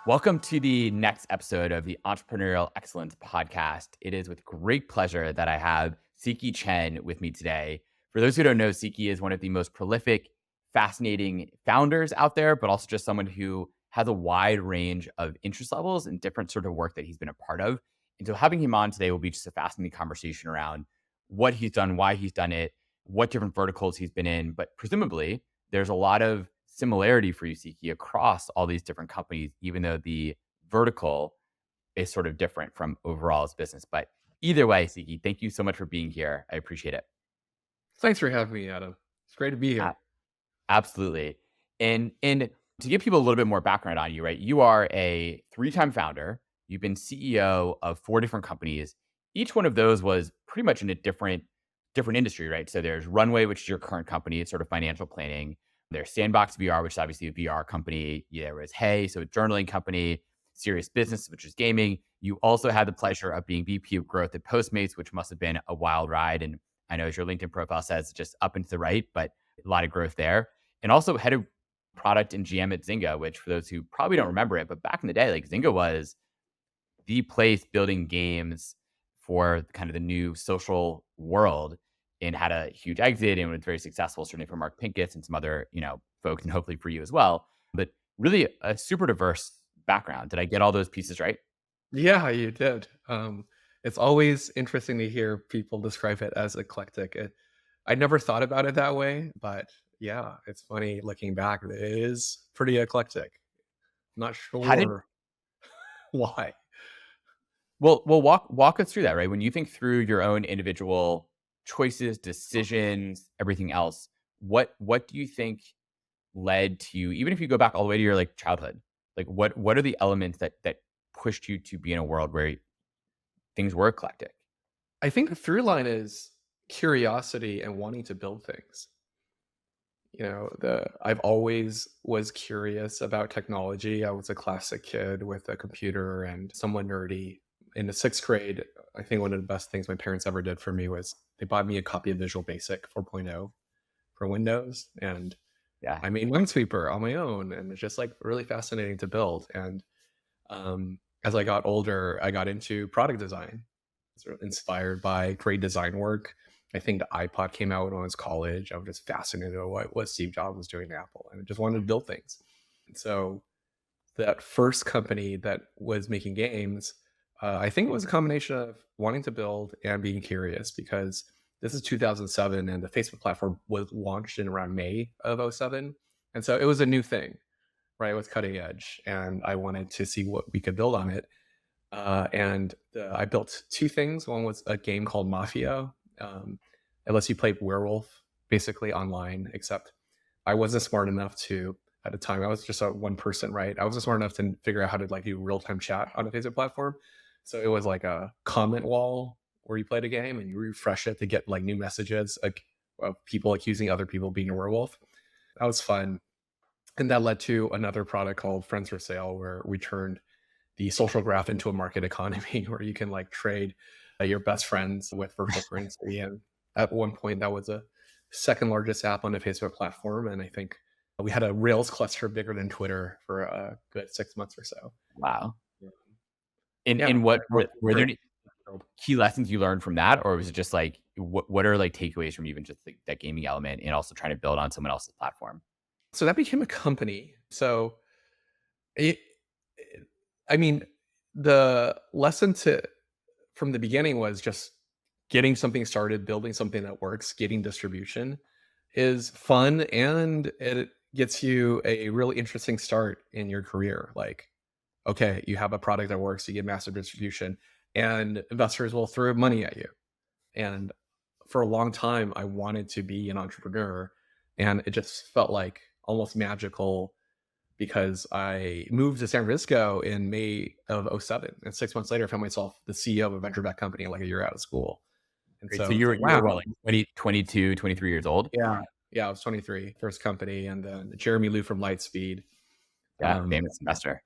Welcome to the next episode of the Entrepreneurial Excellence podcast. It is with great pleasure that I have Siqi Chen with me today. For those who don't know, Siqi is one of the most prolific, fascinating founders out there, but also just someone who has a wide range of interest levels and different sort of work that he's been a part of. And so having him on today will be just a fascinating conversation around what he's done, why he's done it, what different verticals he's been in. But presumably, there's a lot of similarity for you, Siqi, across all these different companies, even though the vertical is sort of different from overall as business. But either way, Siqi, thank you so much for being here. I appreciate it. Thanks for having me, Adam. It's great to be A- here. Absolutely. And to give people a little bit more background on you, right? You are a three-time founder. You've been CEO of four different companies. Each one of those was pretty much in a different industry, right? So there's Runway, which is your current company, it's sort of financial planning. There's Sandbox VR, which is obviously a VR company. Yeah, there was Hey, so a journaling company, Serious Business, which is gaming. You also had the pleasure of being VP of growth at Postmates, which must have been a wild ride. And I know as your LinkedIn profile says, just up and to the right, but a lot of growth there. And also head of product and GM at Zynga, which for those who probably don't remember it, but back in the day, like Zynga was the place building games for kind of the new social world and had a huge exit and was very successful, certainly for Mark Pincus and some other, folks, and hopefully for you as well. But really a super diverse background. Did I get all those pieces right? Yeah, you did. It's always interesting to hear people describe it as eclectic. I never thought about it that way, but yeah, it's funny looking back. It is pretty eclectic. Not How did sure why. well walk us through that, right? When you think through your own individual choices, decisions, everything else, what do you think led to you, even if you go back all the way to your like childhood, like what are the elements that pushed you to be in a world where things were eclectic? I think the through line is curiosity and wanting to build things. I've always was curious about technology. I was a classic kid with a computer and somewhat nerdy. In the sixth grade, I think one of the best things my parents ever did for me was they bought me a copy of Visual Basic 4.0 for Windows, and Yeah. I made Minesweeper on my own, and it's just like really fascinating to build. And as I got older, I got into product design, sort of inspired by great design work. I think the iPod came out when I was college. I was just fascinated by what Steve Jobs was doing at Apple, and I just wanted to build things. So that first company that was making games, I think it was a combination of wanting to build and being curious because this is 2007 and the Facebook platform was launched in around May of '07. And so it was a new thing, right? It was cutting edge and I wanted to see what we could build on it. I built two things. One was a game called Mafia. It lets you play werewolf basically online, except I wasn't smart enough to, at the time, I was just a one person, right? I wasn't smart enough to figure out how to like do real time chat on a Facebook platform. So it was like a comment wall where you played a game and you refresh it to get like new messages, like of people accusing other people of being a werewolf. That was fun. And that led to another product called Friends for Sale, where we turned the social graph into a market economy where you can like trade your best friends with virtual currency. And at one point, that was a second largest app on the Facebook platform. And I think we had a Rails cluster bigger than Twitter for a good 6 months or so. Wow. Yeah. And Yeah. what were there Great. any key lessons you learned from that, or was it just like what are like takeaways from even just like that gaming element and also trying to build on someone else's platform? So that became a company. So it, I mean, the lesson to from the beginning was just getting something started, building something that works, getting distribution is fun and it gets you a really interesting start in your career. Like, okay, you have a product that works, you get massive distribution, and investors will throw money at you. And for a long time, I wanted to be an entrepreneur, and it just felt like almost magical because I moved to San Francisco in May of '07. And 6 months later, I found myself the CEO of a venture back company like a year out of school. And Great. So so it's like, you were what, wow. like 22, 23 years old? Yeah. Yeah. I was 23, first company. And then Jeremy Liu from Lightspeed. Yeah, Um, famous investor.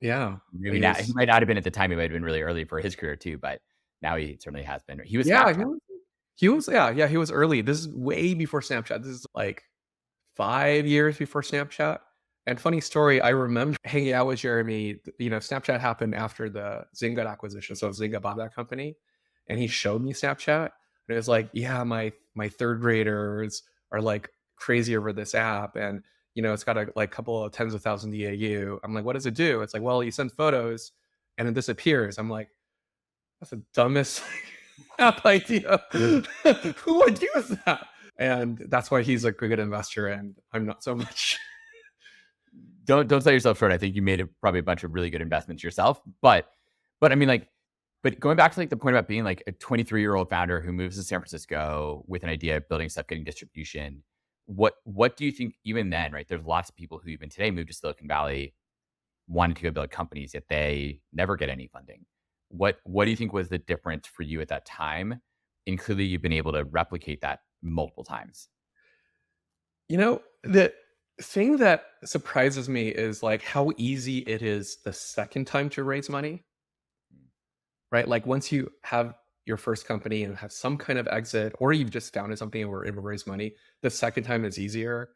yeah. Maybe He not, he was, might not have been at the time, he might have been really early for his career too, but now he certainly has been. He was yeah. Snapchat. Yeah. He was early. This is way before Snapchat. This is like 5 years before Snapchat. And funny story, I remember hanging out with Jeremy. Snapchat happened after the Zynga acquisition. So Zynga bought that company, and he showed me Snapchat. And it was like, yeah, my third graders are like crazy over this app, and it's got a like couple of tens of thousands DAU. I'm like, what does it do? It's like, well, you send photos, and it disappears. I'm like, that's the dumbest app idea. Who would use that? And that's why he's like a good investor, and I'm not so much. Don't sell yourself short. I think you made probably a bunch of really good investments yourself. But I mean, like, but going back to like the point about being like a 23-year-old founder who moves to San Francisco with an idea of building stuff, getting distribution. What do you think even then, right? There's lots of people who even today move to Silicon Valley wanting to go build companies, yet they never get any funding. What do you think was the difference for you at that time? And clearly you've been able to replicate that multiple times. The thing that surprises me is like how easy it is the second time to raise money, right? Like once you have your first company and have some kind of exit, or you've just founded something and were able to raise money, the second time is easier,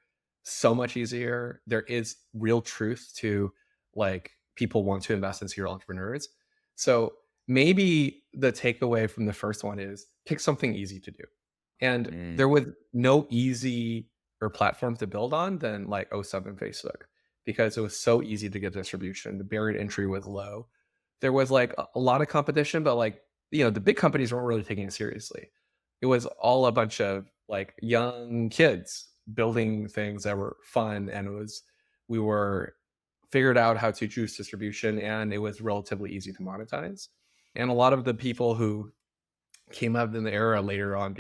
so much easier. There is real truth to like people want to invest in serial entrepreneurs. So maybe the takeaway from the first one is pick something easy to do. And Mm, there was no easy or platform to build on than like '07 Facebook, because it was so easy to get distribution. The barrier to entry was low. There was like a lot of competition, but like, the big companies weren't really taking it seriously. It was all a bunch of like young kids building things that were fun, and we were figured out how to choose distribution, and it was relatively easy to monetize. And a lot of the people who came up in the era later on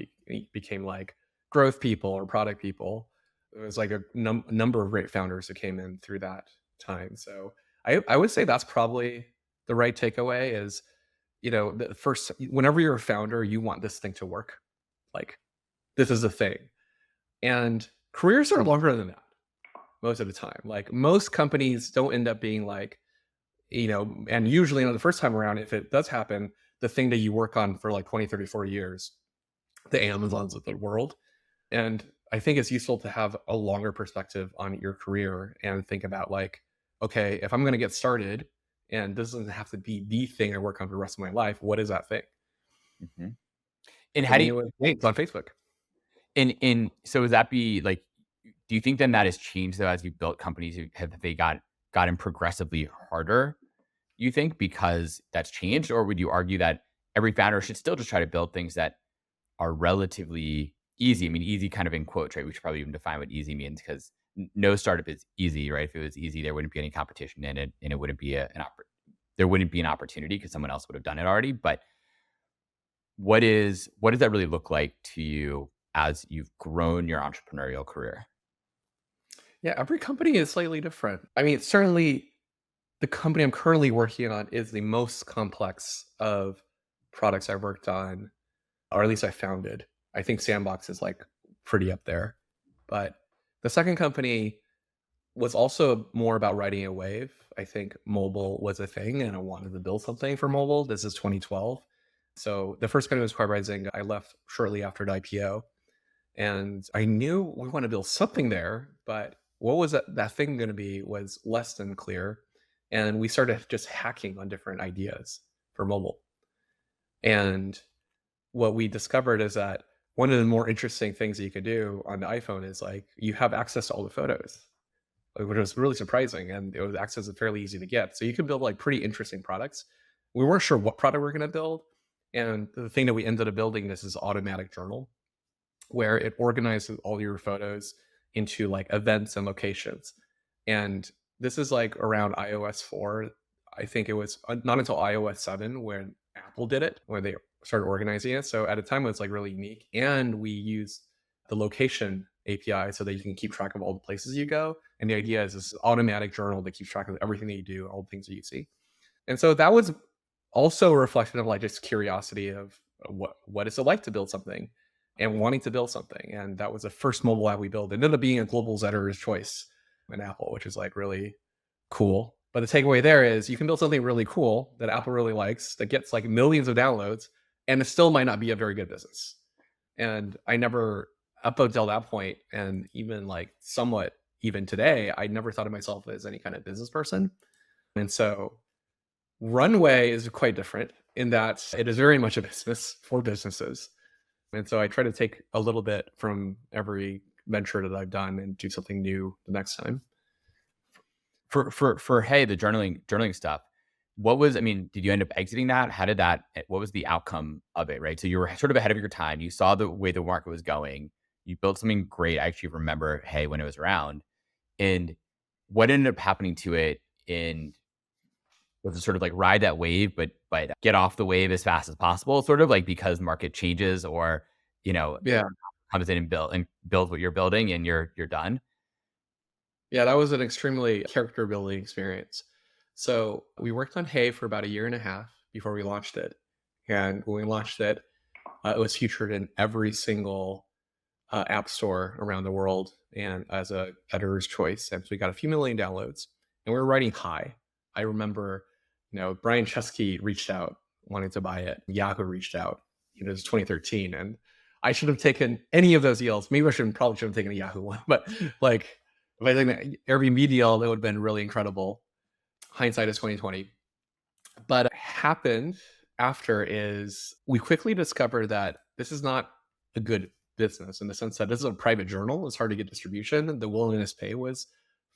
became like growth people or product people. It was like a number of great founders who came in through that time. So I would say that's probably the right takeaway is, the first, whenever you're a founder, you want this thing to work. Like this is a thing. And careers are longer than that most of the time. Like most companies don't end up being like, and usually the first time around, if it does happen, the thing that you work on for like 20, 30, 40 years, the Amazons of the world. And I think it's useful to have a longer perspective on your career and think about like, okay, if I'm going to get started and this doesn't have to be the thing I work on for the rest of my life, what is that thing? mhm. And For how do me, you it was, hey, it's on Facebook. and so would that be like, do you think then that has changed though as you built companies? Have they gotten progressively harder, you think, because that's changed? Or would you argue that every founder should still just try to build things that are relatively easy? I mean, easy kind of in quotes, right? We should probably even define what easy means because no startup is easy, right? If it was easy, there wouldn't be any competition in it, and it wouldn't be there wouldn't be an opportunity because someone else would have done it already. But what does that really look like to you as you've grown your entrepreneurial career? Yeah, every company is slightly different. I mean, certainly the company I'm currently working on is the most complex of products I've worked on, or at least I founded. I think Sandbox is like pretty up there. But the second company was also more about riding a wave. I think mobile was a thing and I wanted to build something for mobile. This is 2012. So the first company was acquired by Zynga. I left shortly after the IPO. And I knew we want to build something there, but what was that thing going to be was less than clear. And we started just hacking on different ideas for mobile. And what we discovered is that one of the more interesting things that you could do on the iPhone is like you have access to all the photos, which was really surprising. And it was access is fairly easy to get. So you can build like pretty interesting products. We weren't sure what product we were going to build. And the thing that we ended up building, this is automatic journal, where it organizes all your photos into like events and locations. And this is like around iOS 4. I think it was not until iOS 7 when Apple did it, when they started organizing it. So at a time it was like really unique. And we use the location API so that you can keep track of all the places you go. And the idea is this automatic journal that keeps track of everything that you do, all the things that you see. And so that was also a reflection of like just curiosity of what is it like to build something and wanting to build something. And that was the first mobile app we built. It ended up being a global editor's choice in Apple, which is like really cool. But the takeaway there is you can build something really cool that Apple really likes that gets like millions of downloads, and it still might not be a very good business. And I never, up until that point, and even like somewhat even today, I never thought of myself as any kind of business person. And so Runway is quite different in that it is very much a business for businesses. And so I try to take a little bit from every venture that I've done and do something new the next time. For hey, the journaling stuff, what was, I mean, did you end up exiting that? How did that, what was the outcome of it, right? So you were sort of ahead of your time. You saw the way the market was going. You built something great. I actually remember, hey, when it was around. And what ended up happening to it in, was it sort of like ride that wave, but get off the wave as fast as possible, sort of like because market changes or, you know, Yeah. comes in and builds what you're building and you're done. Yeah, that was an extremely character building experience. So we worked on Hey for about a year and a half before we launched it. And when we launched it, it was featured in every single app store around the world and as a editor's choice. And so we got a few million downloads and we were riding high. I remember, Brian Chesky reached out wanting to buy it. Yahoo reached out. It was 2013. And I should have taken any of those deals. Maybe probably should have taken a Yahoo one, but like if I think that Airbnb deal, that would have been really incredible. Hindsight is 2020. But what happened after is we quickly discovered that this is not a good business in the sense that this is a private journal. It's hard to get distribution. The willingness to pay was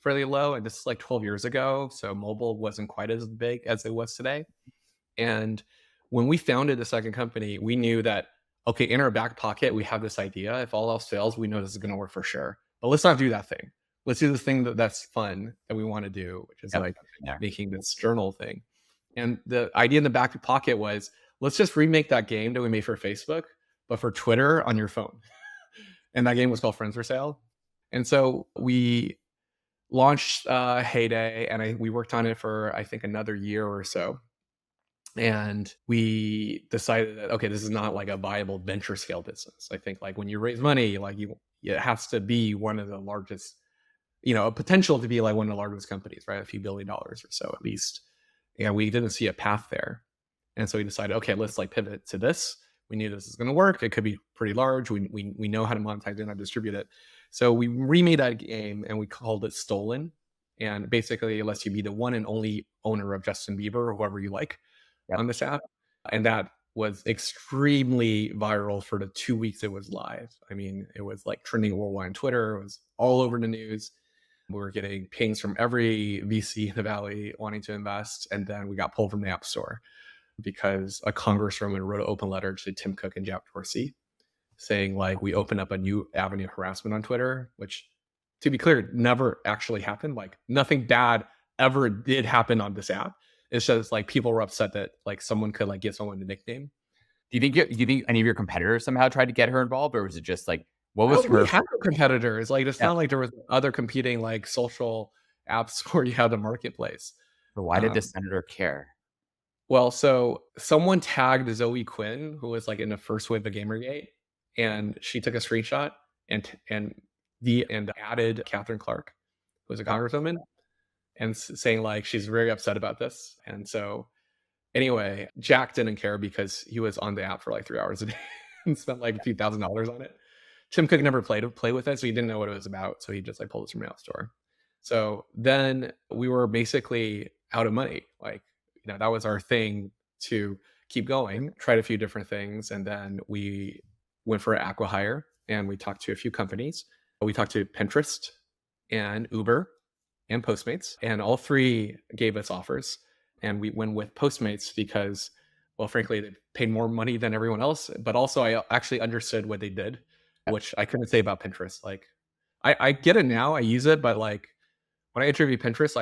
fairly low. And this is like 12 years ago. So mobile wasn't quite as big as it was today. And when we founded the second company, we knew that, okay, in our back pocket, we have this idea. If all else fails, we know this is going to work for sure. But let's not do that thing. Let's do the thing that's fun that we want to do, which is like making this journal thing. And the idea in the back pocket was, let's just remake that game that we made for Facebook, but for Twitter on your phone. And that game was called Friends for Sale. And so we launched Heyday, and we worked on it for, I think, another year or so. And we decided that, okay, this is not like a viable venture scale business. I think like when you raise money, like it has to be one of the largest, a potential to be like one of the largest companies, right? A few $1 billion or so at least. And we didn't see a path there. And so we decided, okay, let's like pivot to this. We knew this is going to work. It could be pretty large. We know how to monetize it and how to distribute it. So we remade that game and we called it Stolen. And basically it lets you be the one and only owner of Justin Bieber or whoever you like on this app. And that was extremely viral for the 2 weeks it was live. I mean, it was like trending worldwide on Twitter. It was all over the news. We were getting pings from every VC in the Valley wanting to invest. And then we got pulled from the App Store because a congresswoman wrote an open letter to Tim Cook and Jack Dorsey saying like, we opened up a new avenue of harassment on Twitter, which to be clear, never actually happened. Like nothing bad ever did happen on this app. It's just like people were upset that like someone could like give someone a nickname. Do you think any of your competitors somehow tried to get her involved, or was it just like, what was her? We had competitors. Like it's not like there was other competing like social apps where you had the marketplace. But why did the senator care? Well, so someone tagged Zoe Quinn, who was like in the first wave of Gamergate, and she took a screenshot and added Catherine Clark, who was a congresswoman, and saying like she's very upset about this. And so anyway, Jack didn't care because he was on the app for like 3 hours a day and spent like a few $1,000s on it. Tim Cook never play with it, so he didn't know what it was about. So he just like pulled us from the App Store. So then we were basically out of money. Like, that was our thing to keep going, tried a few different things. And then we went for an acqui-hire and we talked to a few companies. We talked to Pinterest and Uber and Postmates, and all three gave us offers. And we went with Postmates because, well, frankly, they paid more money than everyone else. But also I actually understood what they did, which I couldn't say about Pinterest. Like I get it now, I use it, but like when I interviewed Pinterest,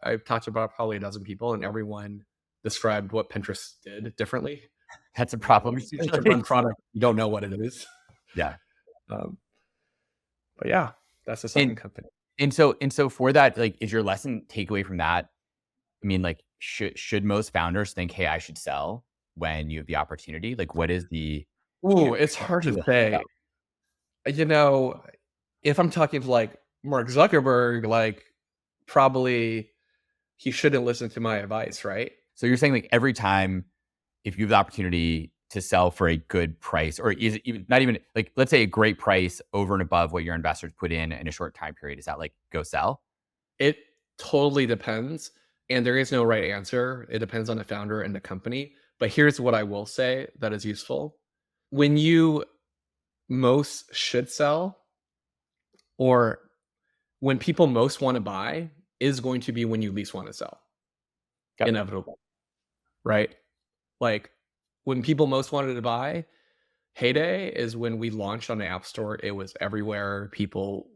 I talked to about probably a dozen people and everyone described what Pinterest did differently. That's a problem. It's a run product. You don't know what it is. Yeah. But yeah, that's the second company. And so for that, like, is your lesson takeaway from that? I mean, like, should most founders think, hey, I should sell when you have the opportunity? Like, what is the? Ooh, it's hard to say. If I'm talking to like Mark Zuckerberg, like probably he shouldn't listen to my advice, right? So you're saying like every time, if you have the opportunity, to sell for a good price? Or is it even not even like, let's say a great price over and above what your investors put in a short time period? Is that like go sell? It totally depends, and there is no right answer. It depends on the founder and the company. But here's what I will say that is useful. When you most should sell, or when people most want to buy, is going to be when you least want to sell. Yep. Inevitable, right? Like when people most wanted to buy, heyday is when we launched on the App Store. It was everywhere. People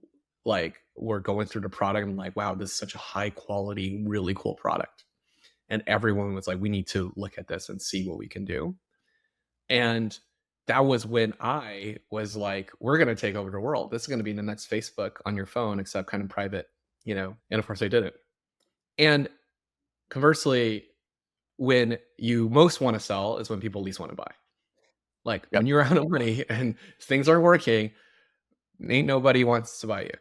like were going through the product and like, wow, this is such a high quality, really cool product. And everyone was like, we need to look at this and see what we can do. And that was when I was like, we're going to take over the world. This is going to be the next Facebook on your phone, except kind of private, And of course, I didn't. And conversely, when you most want to sell is when people least want to buy. Like when Yep. you're out of money and things are working, ain't nobody wants to buy you.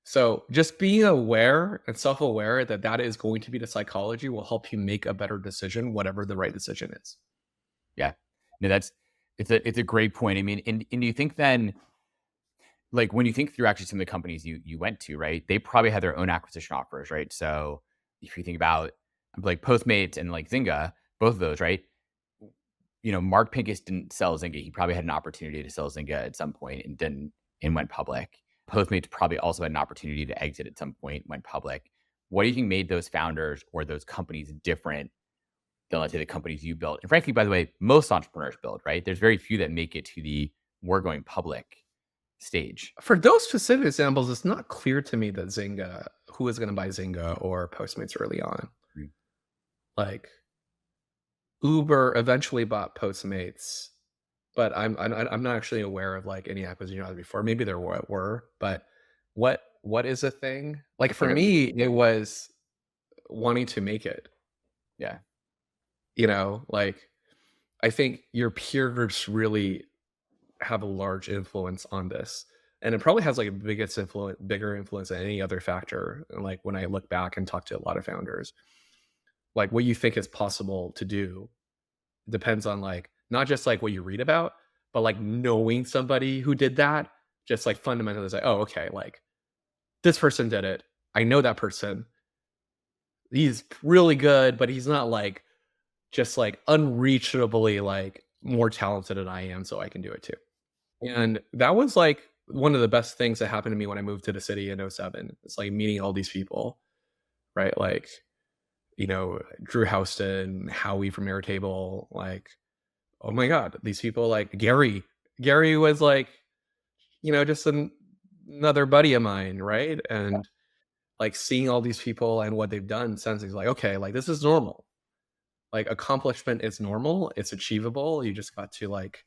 So just being aware and self-aware that that is going to be the psychology will help you make a better decision, whatever the right decision is. Yeah. No, it's a great point. I mean, and do you think then, like when you think through actually some of the companies you went to, right? They probably had their own acquisition offers, right? So if you think about like Postmates and like Zynga, both of those, right? Mark Pincus didn't sell Zynga. He probably had an opportunity to sell Zynga at some point and didn't, and went public. Postmates probably also had an opportunity to exit at some point, went public. What do you think made those founders or those companies different than, let's say, the companies you built? And frankly, by the way, most entrepreneurs build, right? There's very few that make it to the we're going public stage. For those specific examples, it's not clear to me that who is going to buy Zynga or Postmates early on. Mm. Like Uber eventually bought Postmates, but I'm not actually aware of like any acquisition before. Maybe there were, but what is a thing? Like for Like me, it was wanting to make it. yeah. Like I think your peer groups really have a large influence on this. And it probably has like a bigger influence than any other factor. And like when I look back and talk to a lot of founders, like what you think is possible to do depends on like not just like what you read about, but like knowing somebody who did that, just like fundamentally is like, oh, okay, like this person did it. I know that person. He's really good, but he's not like just like unreachably like more talented than I am, so I can do it too. And that was like one of the best things that happened to me when I moved to the city in '07. It's like meeting all these people, right? Like, Drew Houston, Howie from Airtable, like, oh my God, these people like Gary. Gary was like, just another buddy of mine, right? And like seeing all these people and what they've done since he's like, okay, like this is normal. Like accomplishment is normal, it's achievable. You just got to like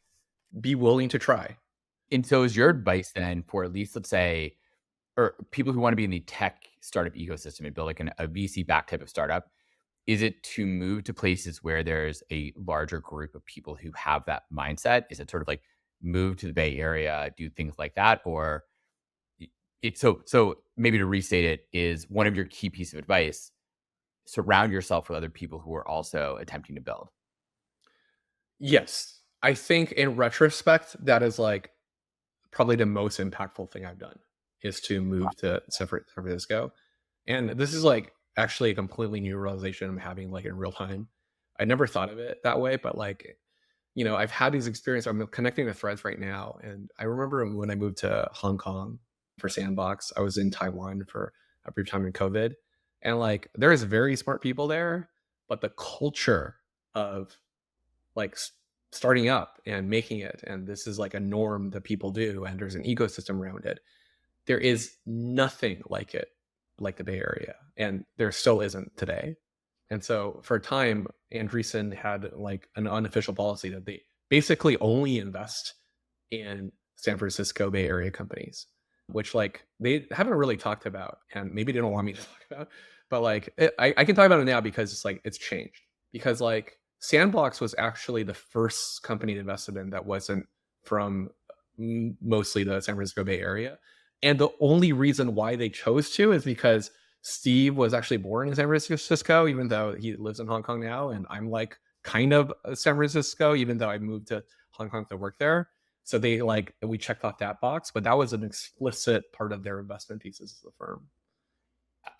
be willing to try. And so is your advice then for at least, let's say, or people who want to be in the tech startup ecosystem and build like a VC back type of startup, is it to move to places where there's a larger group of people who have that mindset? Is it sort of like move to the Bay Area, do things like that? Or it's so maybe to restate it, is one of your key piece of advice, surround yourself with other people who are also attempting to build. Yes. I think in retrospect, that is like probably the most impactful thing I've done is to move to San Francisco. And this is like actually a completely new realization I'm having like in real time. I never thought of it that way, but like, I've had these experiences. I'm connecting to threads right now. And I remember when I moved to Hong Kong for Sandbox, I was in Taiwan for a brief time in COVID. And like, there is very smart people there, but the culture of like starting up and making it, and this is like a norm that people do, and there's an ecosystem around it. There is nothing like it, like the Bay Area, and there still isn't today. And so for a time, Andreessen had like an unofficial policy that they basically only invest in San Francisco Bay Area companies, which like they haven't really talked about, and maybe they don't want me to talk about, but like I can talk about it now because it's like it's changed. Because like Sandbox was actually the first company invested in that wasn't from mostly the San Francisco Bay Area. And the only reason why they chose to is because Steve was actually born in San Francisco, even though he lives in Hong Kong now. And I'm like kind of San Francisco, even though I moved to Hong Kong to work there. So they like we checked off that box, but that was an explicit part of their investment thesis as a firm.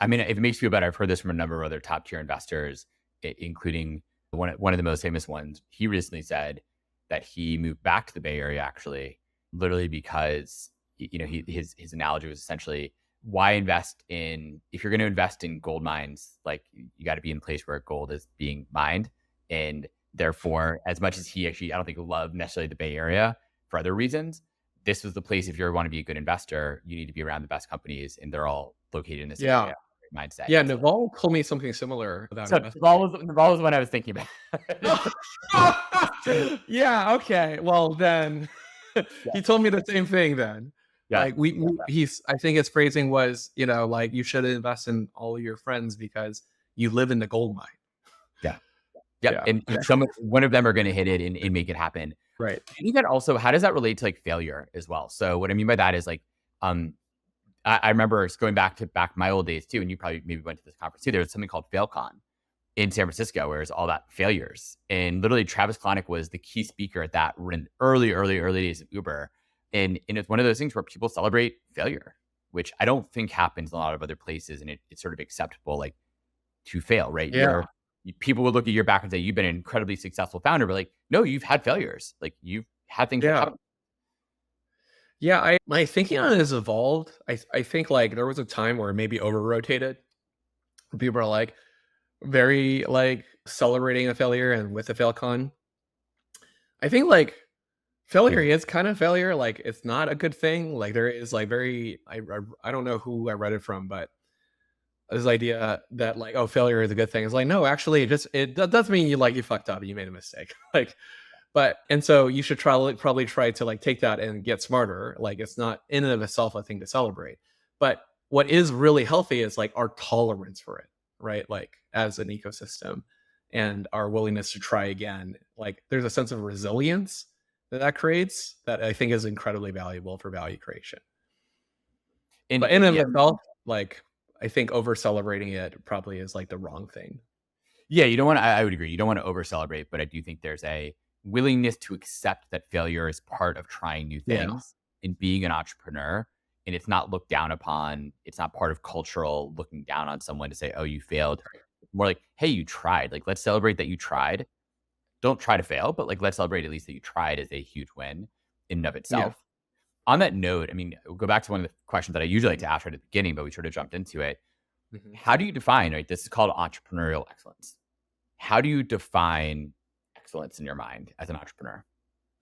I mean, if it makes you feel better, I've heard this from a number of other top tier investors, including one of the most famous ones. He recently said that he moved back to the Bay Area, actually, literally because his analogy was essentially, why invest in, if you're going to invest in gold mines, like you got to be in a place where gold is being mined. And therefore, as much as he actually, I don't think loved necessarily the Bay Area for other reasons, this was the place. If you want to be a good investor, you need to be around the best companies, and they're all located in this Yeah. area. Mindset. Yeah, Naval told me something similar about So investment. Naval was what I was thinking about. Yeah, okay. Well, then he told me the same thing then. Yeah. Like he's I think his phrasing was, like you should invest in all of your friends because you live in the gold mine. Yeah. Yep. Yeah. And one of them are going to hit it and make it happen. Right. I think that also, how does that relate to like failure as well? So what I mean by that is like, I remember going back my old days too, and you probably maybe went to this conference too. There was something called FailCon in San Francisco, where it's all about failures. And literally Travis Kalanick was the key speaker at that in early days of Uber. And it's one of those things where people celebrate failure, which I don't think happens in a lot of other places. And it's sort of acceptable, like, to fail, right? Yeah. People would look at your back and say, you've been an incredibly successful founder, but like, no, you've had failures. Like, you've had things that Yeah. happen. Yeah, my thinking on it has evolved. I think like there was a time where it maybe over rotated. People are like very like celebrating a failure and with a failcon. I think like failure is kind of failure. Like it's not a good thing. Like there is like I don't know who I read it from, but this idea that like, oh, failure is a good thing. It's like, no, actually it does mean you fucked up and you made a mistake. Like, and so you should probably try to like take that and get smarter. Like it's not in and of itself a thing to celebrate. But what is really healthy is like our tolerance for it, right? Like as an ecosystem and our willingness to try again. Like there's a sense of resilience that creates that I think is incredibly valuable for value creation. But in and of itself, like I think over celebrating it probably is like the wrong thing. Yeah, you don't want to, I would agree. You don't want to over celebrate, but I do think there's a willingness to accept that failure is part of trying new things and being an entrepreneur. And it's not looked down upon. It's not part of cultural looking down on someone to say, oh, you failed. More like, hey, you tried. Like, let's celebrate that you tried. Don't try to fail, but like, let's celebrate at least that you tried is a huge win in and of itself. On that note, I mean, we'll go back to one of the questions that I usually like to ask right at the beginning, but we sort of jumped into it. How do you define, right? This is called entrepreneurial excellence. How do you define excellence in your mind as an entrepreneur?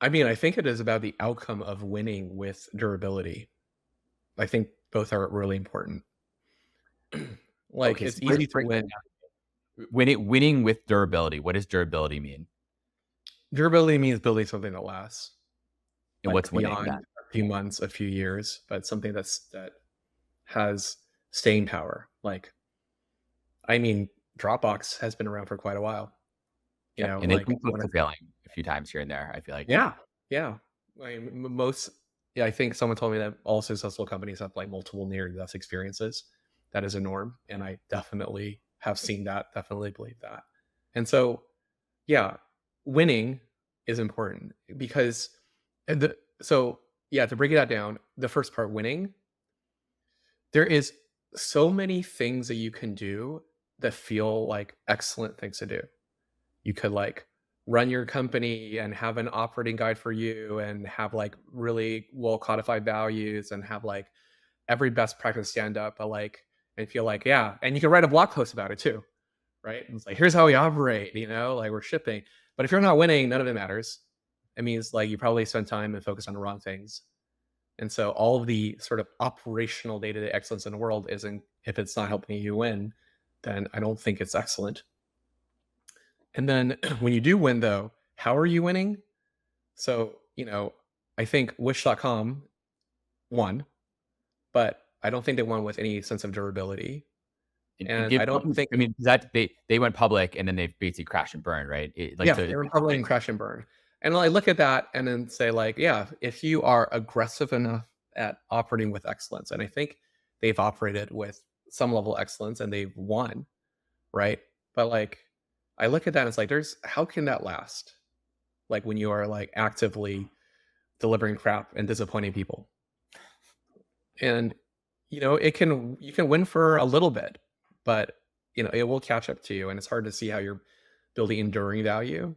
I mean, I think it is about the outcome of winning with durability. I think both are really important. Like Okay, it's so easy to win. Winning with durability. What does durability mean? Durability means building something that lasts. And Like what's winning? beyond a few months, a few years, but something that has staying power. Like, I mean, Dropbox has been around for quite a while. You know, and like they've been failing a few times here and there, I feel like. Yeah. I mean, I think someone told me that all successful companies have like multiple near-death experiences. That is a norm, and I definitely have seen that. Definitely believe that. And so, yeah, winning is important because to break that down, the first part, winning, there is so many things that you can do that feel like excellent things to do. You could like run your company and have an operating guide for you and have like really well codified values and have like every best practice stand up, but like, and feel like, yeah. And you can write a blog post about it too, right? And it's like, here's how we operate, like we're shipping. But if you're not winning, none of it matters. It means like you probably spend time and focus on the wrong things. And so all of the sort of operational day-to-day excellence in the world isn't, if it's not helping you win, then I don't think it's excellent. And then when you do win though, how are you winning? So, I think Wish.com won, but I don't think they won with any sense of durability. And I don't think, I mean, that they went public and then they basically crashed and burned, right? they went public and crash and burn. And I look at that and then say like, yeah, if you are aggressive enough at operating with excellence, and I think they've operated with some level of excellence and they've won, right? But like, I look at that and it's like, how can that last? Like when you are like actively delivering crap and disappointing people. And you can win for a little bit, but it will catch up to you, and it's hard to see how you're building enduring value.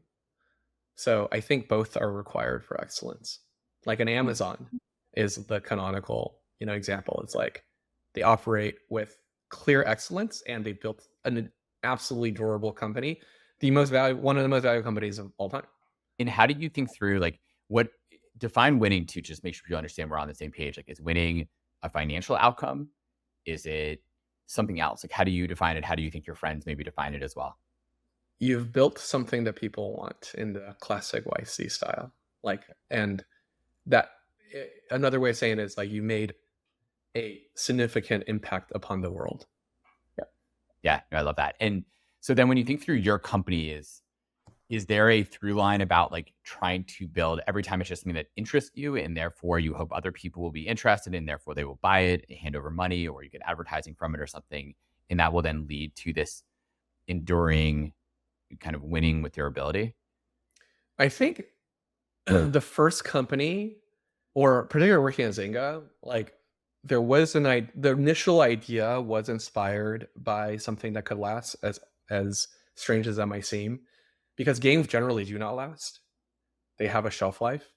So I think both are required for excellence. Like an Amazon is the canonical, example. It's like they operate with clear excellence and they built an absolutely durable company, one of the most valuable companies of all time. And how do you think through like what define winning to just make sure people understand we're on the same page? Like, is winning a financial outcome? Is it something else? Like, how do you define it? How do you think your friends maybe define it as well? You've built something that people want in the classic YC style. Like, and that another way of saying it is like you made a significant impact upon the world. Yeah, I love that. And so then when you think through your company, is there a through line about like trying to build every time it's just something that interests you and therefore you hope other people will be interested and therefore they will buy it, hand over money, or you get advertising from it or something, and that will then lead to this enduring kind of winning with your ability? I think the first company, or particularly working at Zynga, like the initial idea was inspired by something that could last, as strange as that might seem, because games generally do not last. They have a shelf life.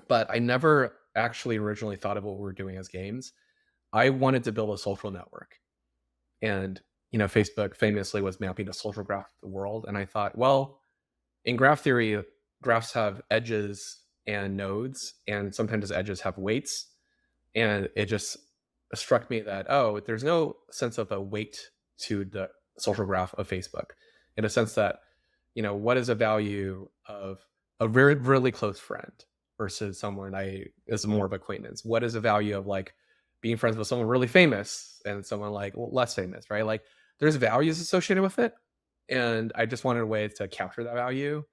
But I never actually originally thought of what we were doing as games. I wanted to build a social network. And, Facebook famously was mapping a social graph of the world. And I thought, well, in graph theory, graphs have edges and nodes, and sometimes those edges have weights. And it just struck me that, there's no sense of a weight to the social graph of Facebook, in a sense that, what is the value of a very, really close friend versus someone I is more of acquaintance? What is the value of like being friends with someone really famous and someone like less famous, right? Like there's values associated with it. And I just wanted a way to capture that value.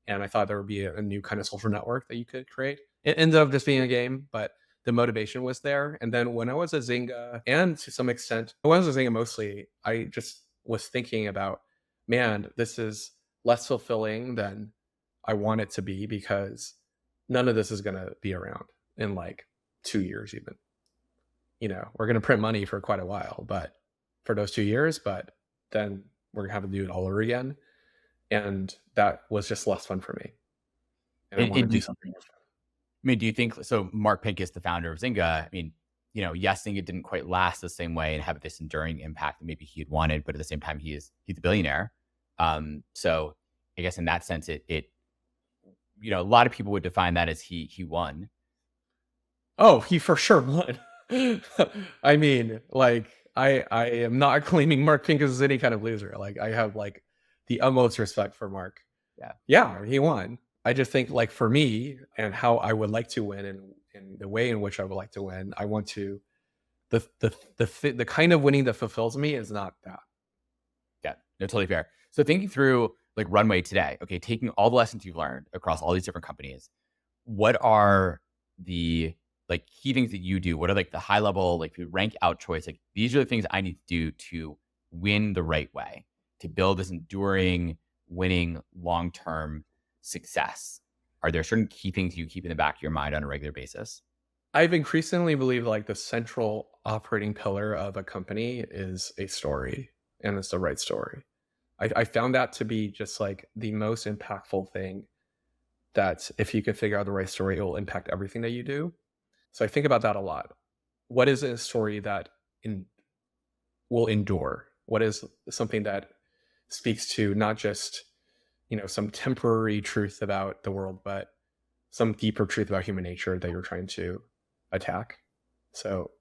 And I thought there would be a new kind of social network that you could create. It ended up just being a game, but the motivation was there. And then when I was at Zynga, and to some extent, when I was at Zynga mostly, I just was thinking about, man, this is less fulfilling than I want it to be, because none of this is going to be around in like 2 years even. We're going to print money for quite a while, but for those 2 years, but then we're going to have to do it all over again. And that was just less fun for me. And I want to do something more fun. I mean, do you think so? Mark Pincus, the founder of Zynga, I mean, yes, Zynga didn't quite last the same way and have this enduring impact that maybe he had wanted, but at the same time, he's a billionaire. So I guess in that sense, it a lot of people would define that as he won. Oh, he for sure won. I mean, like I am not claiming Mark Pincus is any kind of loser. Like I have like the utmost respect for Mark. Yeah, he won. I just think like for me and how I would like to win, and the way in which I would like to win, I want to the kind of winning that fulfills me is not that. Yeah, no, totally fair. So thinking through like Runway today, okay, taking all the lessons you've learned across all these different companies, what are the like key things that you do? What are like the high level, like if you rank out choice, like these are the things I need to do to win the right way, to build this enduring, winning, long-term success? Are there certain key things you keep in the back of your mind on a regular basis? I've increasingly believed like the central operating pillar of a company is a story, and it's the right story. I found that to be just like the most impactful thing, that if you can figure out the right story, it will impact everything that you do. So I think about that a lot. What is a story that will endure? What is something that speaks to not just, some temporary truth about the world, but some deeper truth about human nature that you're trying to attack? So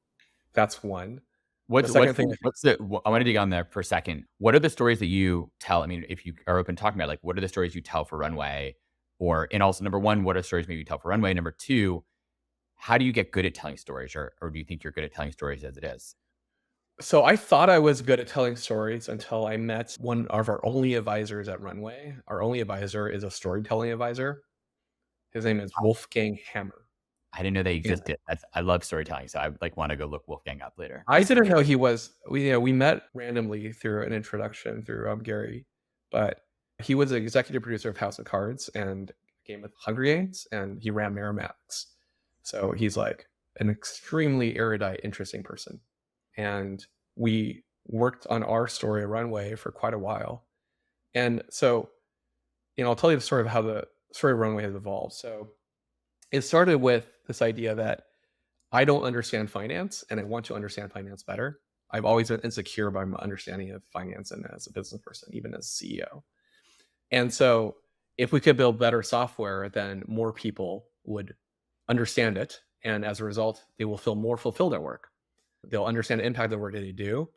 that's one. I want to dig on there for a second. What are the stories that you tell? I mean, if you are open to talking about, like, what are the stories you tell for Runway? And also, number one, what are stories maybe you tell for Runway? Number two, how do you get good at telling stories, or do you think you're good at telling stories as it is? So I thought I was good at telling stories until I met one of our only advisors at Runway. Our only advisor is a storytelling advisor. His name is Wolfgang Hammer. I didn't know they existed. I love storytelling, so I like want to go look Wolfgang up later. I didn't know he was. We met randomly through an introduction through Gary, but He was the executive producer of House of Cards and Game of Hunger Games, and he ran Miramax. So he's like an extremely erudite, interesting person. And we worked on our story, Runway, for quite a while. And so, I'll tell you the story of how the story of Runway has evolved. So it started with this idea that I don't understand finance and I want to understand finance better. I've always been insecure about my understanding of finance and as a business person, even as CEO. And so if we could build better software, then more people would understand it. And as a result, they will feel more fulfilled at work. They'll understand the impact of the work that they do.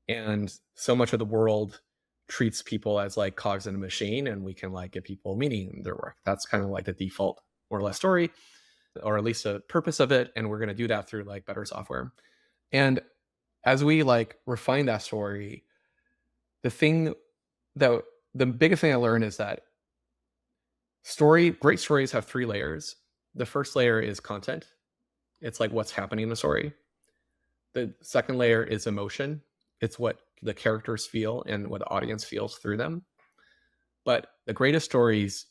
And so much of the world treats people as like cogs in a machine, and we can like give people meaning in their work. That's kind of like the default more or less story, or at least a purpose of it. And we're going to do that through like better software. And as we like refine that story, the biggest thing I learned is that great stories have 3 layers. The first layer is content. It's like what's happening in the story. The second layer is emotion. It's what the characters feel and what the audience feels through them. But the greatest stories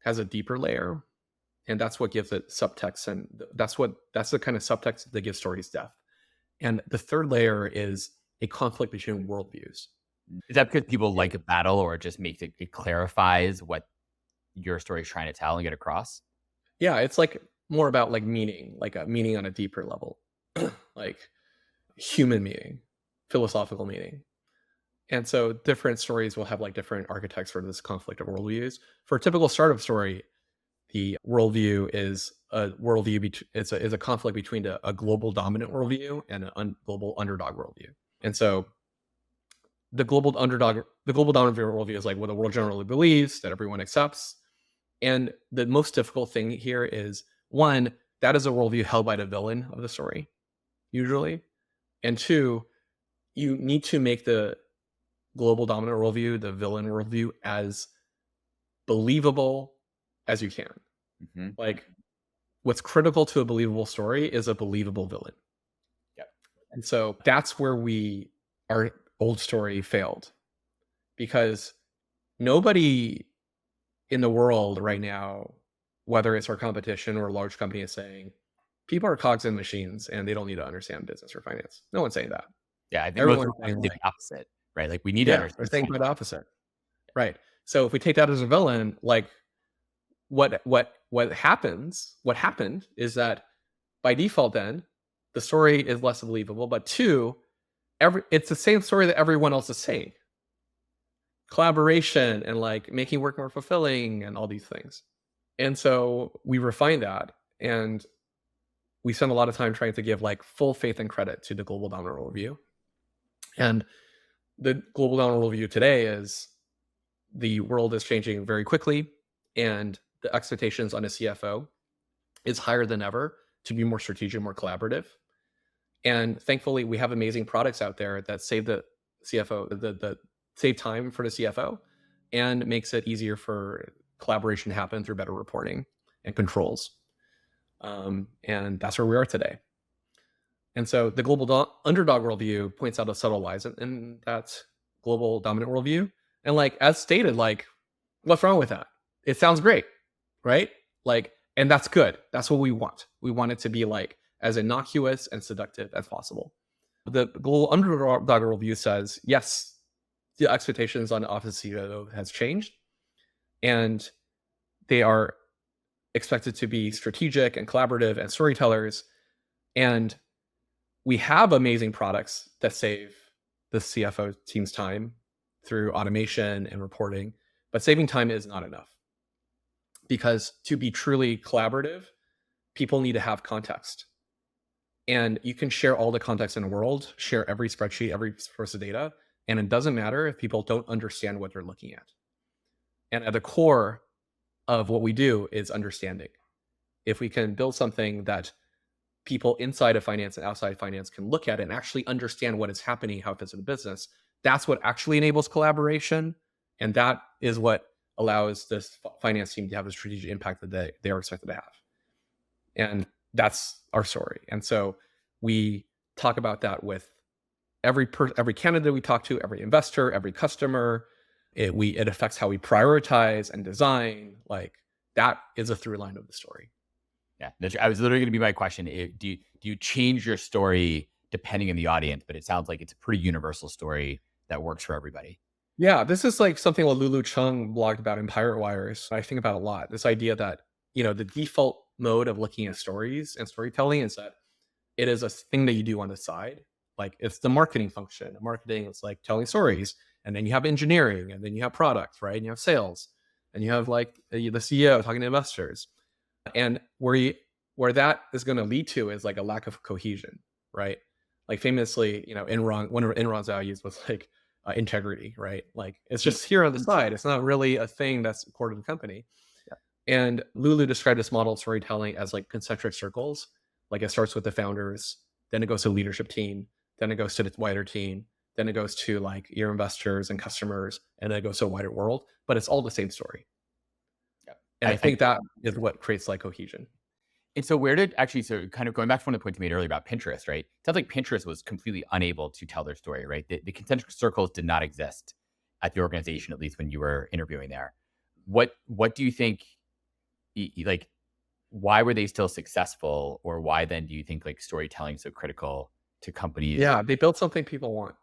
has a deeper layer, and that's what gives it subtext, and that's the kind of subtext that gives stories depth. And the third layer is a conflict between worldviews. Is that because people like a battle, or it just makes it clarifies what your story is trying to tell and get across? Yeah, it's like more about like meaning, like a meaning on a deeper level, like human meaning, philosophical meaning. And so different stories will have like different archetypes for this conflict of worldviews. For a typical startup story, the worldview is is a conflict between a global dominant worldview and a global underdog worldview. And so the global dominant worldview is like what the world generally believes, that everyone accepts. And the most difficult thing here is, one, that is a worldview held by the villain of the story, usually. And two, you need to make the global dominant worldview, the villain worldview, as believable as you can. Mm-hmm. Like, what's critical to a believable story is a believable villain. Yep. And so that's where our old story failed, because nobody in the world right now, whether it's our competition or a large company, is saying people are cogs in machines and they don't need to understand business or finance. No one's saying that. Yeah, I think Everyone's most saying the like, opposite, right? Like we need to yeah, they're understand. saying quite the opposite. Right. So if we take that as a villain, like what happened is that by default, then the story is less believable. But two, it's the same story that everyone else is saying. Collaboration and like making work more fulfilling and all these things. And so we refined that, and we spent a lot of time trying to give like full faith and credit to the global dominant worldview. And the global dominant worldview today is the world is changing very quickly, and the expectations on a CFO is higher than ever to be more strategic, more collaborative. And thankfully, we have amazing products out there that save the CFO, the save time for the CFO, and makes it easier for collaboration to happen through better reporting and controls. And that's where we are today. And so the global underdog worldview points out a subtle lies in that global dominant worldview. And like, as stated, like, what's wrong with that? It sounds great, right? Like, and that's good. That's what we want. We want it to be like as innocuous and seductive as possible. The global underdog worldview says, yes, the expectations on Office CEO has changed, and they are expected to be strategic and collaborative and storytellers. And we have amazing products that save the CFO team's time through automation and reporting, but saving time is not enough. Because to be truly collaborative, people need to have context. And you can share all the context in the world, share every spreadsheet, every source of data, and it doesn't matter if people don't understand what they're looking at. And at the core of what we do is understanding. If we can build something that people inside of finance and outside of finance can look at and actually understand what is happening, how it fits in the business, that's what actually enables collaboration. And that is what allows this finance team to have the strategic impact that they are expected to have. And that's our story. And so we talk about that with every candidate we talk to, every investor, every customer. It affects how we prioritize and design. Like that is a through line of the story. Yeah, I was literally going to be my question. Do you change your story depending on the audience? But it sounds like it's a pretty universal story that works for everybody. Yeah, this is like something what Lulu Chung blogged about in Pirate Wires. I think about a lot. This idea that, the default mode of looking at stories and storytelling is that it is a thing that you do on the side. Like it's the marketing function. Marketing is like telling stories, and then you have engineering, and then you have product, right? And you have sales, and you have like the CEO talking to investors. And where that is going to lead to is like a lack of cohesion, right? Like famously, Enron, one of Enron's values was like integrity, right? Like it's just here on the side. It's not really a thing that's core to the company. Yeah. And Lulu described this model of storytelling as like concentric circles. Like it starts with the founders, then it goes to leadership team, then it goes to the wider team, then it goes to like your investors and customers, and then it goes to a wider world. But it's all the same story. Yeah. And I think that is what creates like cohesion. And so so kind of going back to one of the points you made earlier about Pinterest, right? It sounds like Pinterest was completely unable to tell their story, right? The concentric circles did not exist at the organization, at least when you were interviewing there. What do you think, like, why were they still successful? Or why then do you think like storytelling is so critical to companies? Yeah, they built something people want.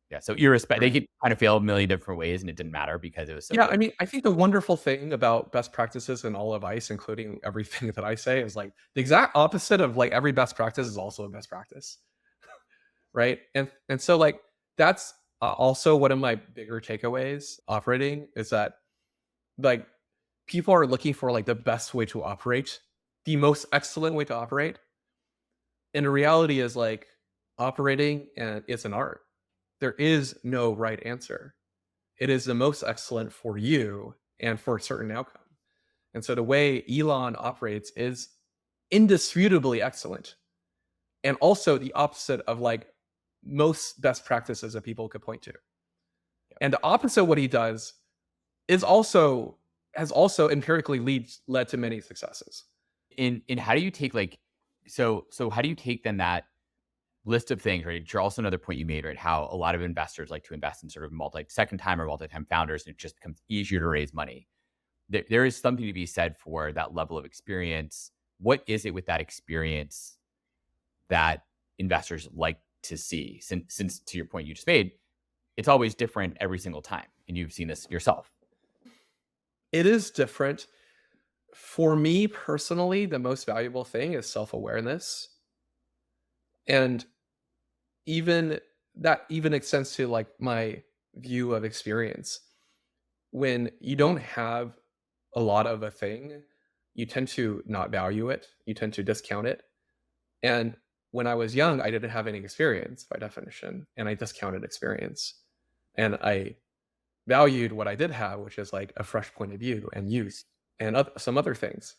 Yeah. So they could kind of fail a million different ways and it didn't matter because it was so Yeah, good. I mean, I think the wonderful thing about best practices and all advice, including everything that I say, is like the exact opposite of like every best practice is also a best practice, right? And so like that's also one of my bigger takeaways operating is that like people are looking for like the best way to operate, the most excellent way to operate. And the reality is like operating and it's an art. There is no right answer. It is the most excellent for you and for a certain outcome. And so the way Elon operates is indisputably excellent. And also the opposite of like most best practices that people could point to. And the opposite of what he does is also has also empirically led to many successes. In how do you take like so how do you take then that list of things, right? Which are also another point you made, right? How a lot of investors like to invest in sort of second time or multi-time founders, and it just becomes easier to raise money. There is something to be said for that level of experience. What is it with that experience that investors like to see? Since to your point you just made, it's always different every single time, and you've seen this yourself. It is different. For me personally, the most valuable thing is self-awareness. And even extends to like my view of experience. When you don't have a lot of a thing, you tend to not value it, you tend to discount it. And when I was young, I didn't have any experience by definition, and I discounted experience. And I valued what I did have, which is like a fresh point of view and youth and some other things.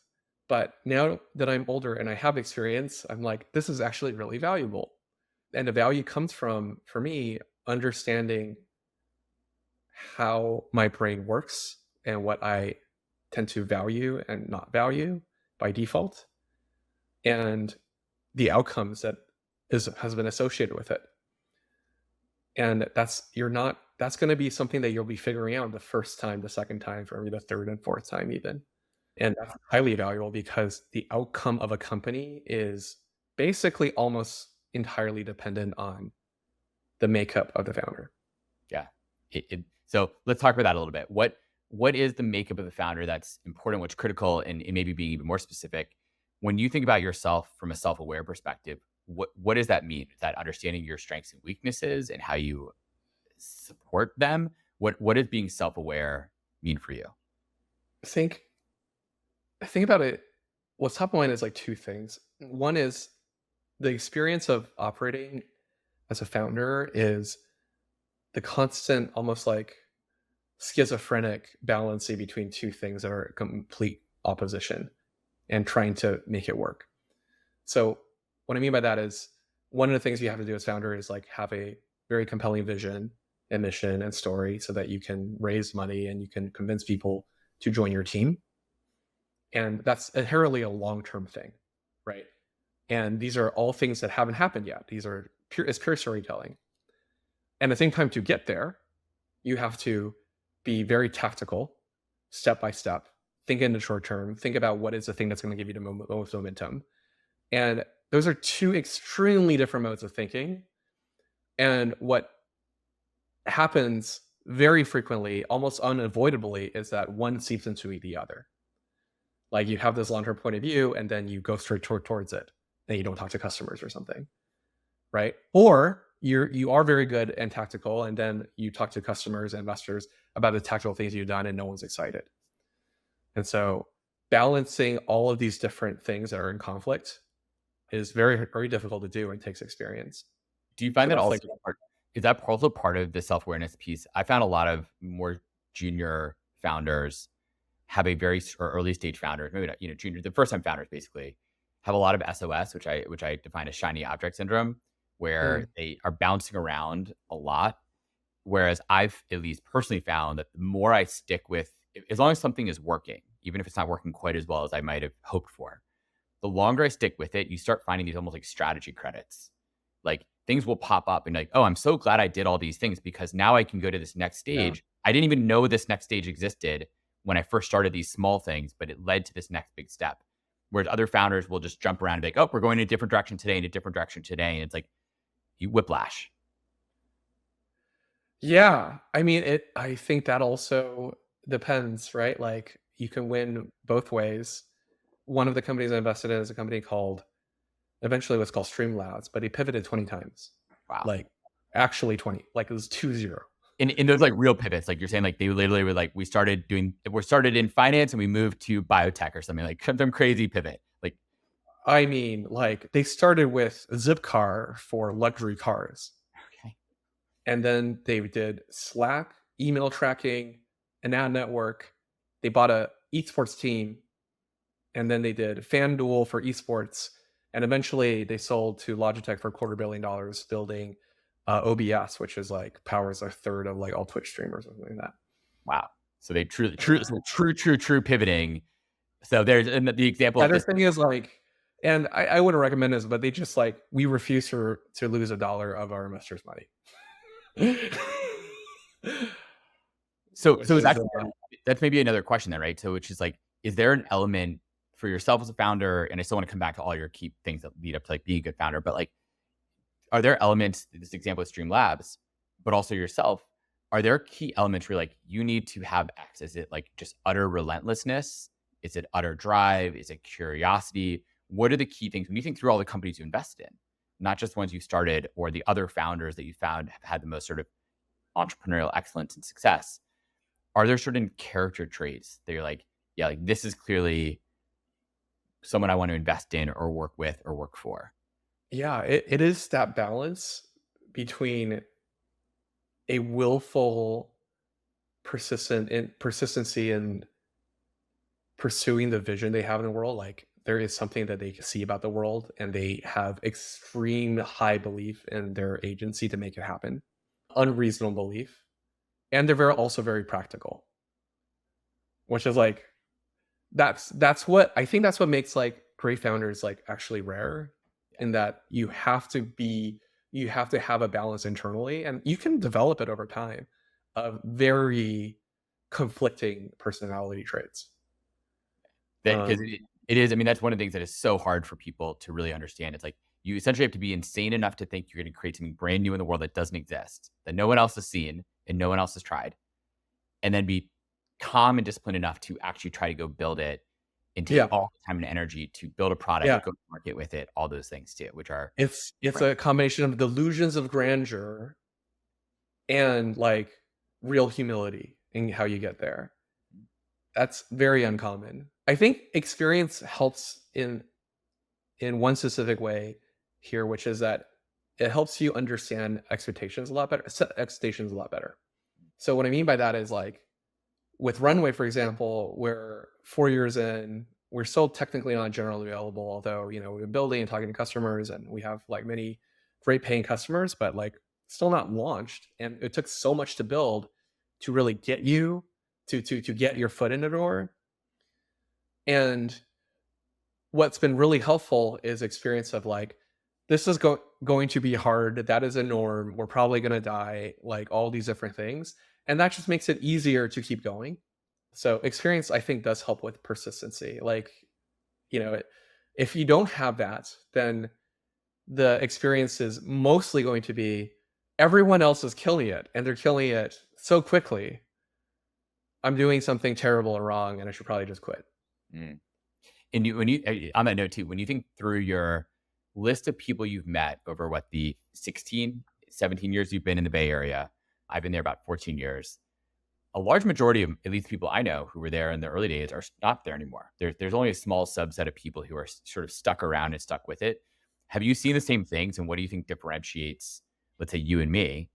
But now that I'm older and I have experience, I'm like, this is actually really valuable. And the value comes from, for me, understanding how my brain works and what I tend to value and not value by default, and the outcomes that has been associated with it. And that's going to be something that you'll be figuring out the first time, the second time, for maybe the third and fourth time even. And that's highly valuable because the outcome of a company is basically almost entirely dependent on the makeup of the founder. Yeah. So let's talk about that a little bit. What is the makeup of the founder that's important, what's critical, and maybe being even more specific? When you think about yourself from a self-aware perspective, what does that mean? Is that understanding your strengths and weaknesses and how you support them? What does being self-aware mean for you? I think about it. What's top of mind is like two things. One is the experience of operating as a founder is the constant, almost like schizophrenic balancing between two things that are complete opposition and trying to make it work. So what I mean by that is one of the things you have to do as founder is like have a very compelling vision and mission and story so that you can raise money and you can convince people to join your team. And that's inherently a long-term thing, right? And these are all things that haven't happened yet. It's pure storytelling. And at the same time, to get there, you have to be very tactical, step by step, think in the short term, think about what is the thing that's going to give you the most momentum. And those are two extremely different modes of thinking. And what happens very frequently, almost unavoidably, is that one seeps into the other. Like you have this long-term point of view, and then you go straight towards it, and you don't talk to customers or something, right? Or you are very good and tactical, and then you talk to customers and investors about the tactical things you've done, and no one's excited. And so balancing all of these different things that are in conflict is very, very difficult to do and takes experience. Do you find So that that's also like, is that also part of the self-awareness piece? I found a lot of more junior founders have a very or early stage founders, maybe not, junior, the first time founders basically have a lot of SOS, which I define as shiny object syndrome, where mm, they are bouncing around a lot. Whereas I've at least personally found that the more I stick with, as long as something is working, even if it's not working quite as well as I might have hoped for, the longer I stick with it, you start finding these almost like strategy credits. Like things will pop up and like, oh, I'm so glad I did all these things because now I can go to this next yeah. stage. I didn't even know this next stage existed when I first started these small things, but it led to this next big step. Whereas other founders will just jump around and be like, oh, we're going in a different direction today, in a different direction today. And it's like you whiplash. Yeah. I mean, I think that also depends, right? Like you can win both ways. One of the companies I invested in is a company called, eventually what's called Streamlabs, but he pivoted 20 times. Wow. Like actually 20, like it was 2-0. And there's like real pivots. Like you're saying, like they literally were like, we're started in finance and we moved to biotech or something, like some crazy pivot. Like, I mean, like they started with Zipcar for luxury cars. okay. And then they did Slack, email tracking, an ad network. They bought a esports team, and then they did FanDuel for esports. And eventually they sold to Logitech for $250 million building OBS, which is like powers a third of like all Twitch streamers or something like that. Wow. So they true pivoting. So there's and the example of Other this. thing is like, and I wouldn't recommend this, but they just like, we refuse to lose $1 of our investors' money. So Which it's is actually that's maybe another question then, right? So which is like, is there an element for yourself as a founder? And I still want to come back to all your key things that lead up to like being a good founder, but like, are there elements, this example of Streamlabs, but also yourself, are there key elements where like you need to have X? Is it like just utter relentlessness? Is it utter drive? Is it curiosity? What are the key things when you think through all the companies you invested in, not just ones you started or the other founders that you found have had the most sort of entrepreneurial excellence and success? Are there certain character traits that you're like, yeah, like this is clearly someone I want to invest in or work with or work for? Yeah, it is that balance between a willful persistency in pursuing the vision they have in the world. Like there is something that they see about the world and they have extreme high belief in their agency to make it happen. Unreasonable belief. And they're also very practical. Which is like that's what I think that's what makes like great founders like actually rare, in that you have to have a balance internally, and you can develop it over time, of very conflicting personality traits. That because Um, it is, I mean, that's one of the things that is so hard for people to really understand. It's like you essentially have to be insane enough to think you're going to create something brand new in the world that doesn't exist, that no one else has seen and no one else has tried, and then be calm and disciplined enough to actually try to go build it and take yeah, all the time and energy to build a product, yeah. go to market with it, all those things too, which are It's different. a combination of delusions of grandeur and like real humility in how you get there. That's very uncommon. I think experience helps in one specific way here, which is that it helps you understand expectations a lot better, set expectations a lot better. So what I mean by that is like with Runway, for example, we're 4 years in, we're still technically not generally available, although we've been building and talking to customers, and we have like many great paying customers, but like still not launched. And it took so much to build to really get you to get your foot in the door. And what's been really helpful is experience of like, this is going to be hard. That is a norm. We're probably going to die, like all these different things. And that just makes it easier to keep going. So experience, I think, does help with persistency. Like, you know, if you don't have that, then the experience is mostly going to be everyone else is killing it and they're killing it so quickly. I'm doing something terrible or wrong and I should probably just quit. Mm. And when you on that note too, when you think through your list of people you've met over what the 16, 17 years you've been in the Bay Area, I've been there about 14 years. A large majority of at least people I know who were there in the early days are not there anymore. There's only a small subset of people who are sort of stuck around and stuck with it. Have you seen the same things? And what do you think differentiates, let's say, you and me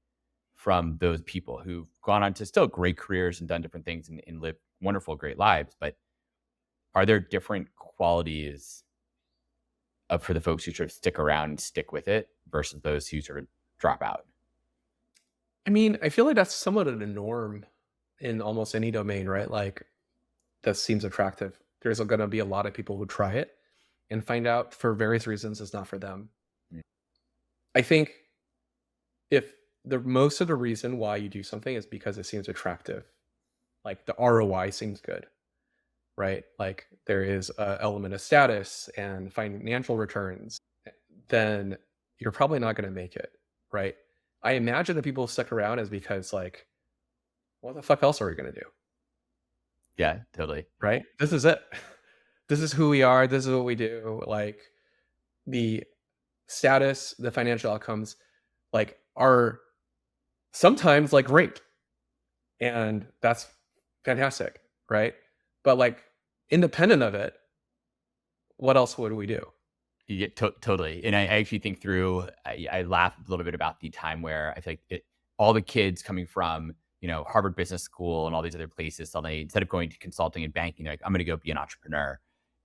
from those people who've gone on to still great careers and done different things and lived wonderful, great lives? But are there different qualities of for the folks who sort of stick around and stick with it versus those who sort of drop out? I mean, I feel like that's somewhat of the norm in almost any domain, right? Like that seems attractive. There's going to be a lot of people who try it and find out for various reasons it's not for them. Mm. I think if the most of the reason why you do something is because it seems attractive, like the ROI seems good, right? Like there is an element of status and financial returns, then you're probably not going to make it, right? I imagine that people stuck around is because like, what the fuck else are we going to do? Yeah, totally. Right? This is it. This is who we are. This is what we do. Like the status, the financial outcomes, like are sometimes like great. And that's fantastic, right? But like independent of it, what else would we do? Yeah, totally. And I actually think through, I laugh a little bit about the time where I feel like all the kids coming from, Harvard Business School and all these other places, suddenly, instead of going to consulting and banking, they're like, I'm going to go be an entrepreneur.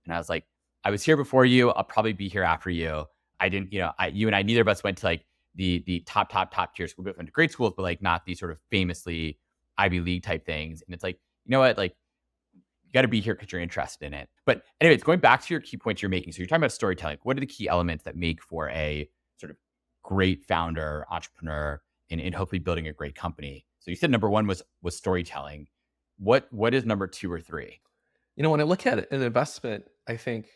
And I was like, I was here before you. I'll probably be here after you. I didn't, you and I, neither of us went to like the top tier school. We both went to great schools, but like not the sort of famously Ivy League type things. And it's like, you know what? Like, you got to be here because you're interested in it. But anyways, going back to your key points you're making. So you're talking about storytelling. What are the key elements that make for a sort of great founder, entrepreneur, and hopefully building a great company? So you said number one was storytelling. What is number two or three? When I look at an investment, I think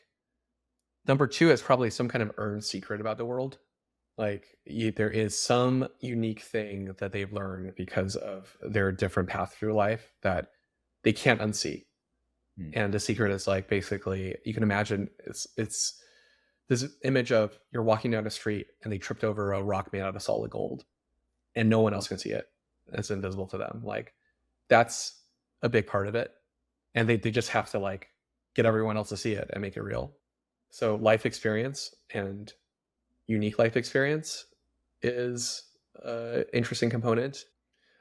number two is probably some kind of earned secret about the world. Like there is some unique thing that they've learned because of their different path through life that they can't unsee. And the secret is like basically you can imagine it's this image of you're walking down the street and they tripped over a rock made out of solid gold and no one else can see it. It's invisible to them. Like that's a big part of it. And they just have to like get everyone else to see it and make it real. So life experience and unique life experience is an interesting component.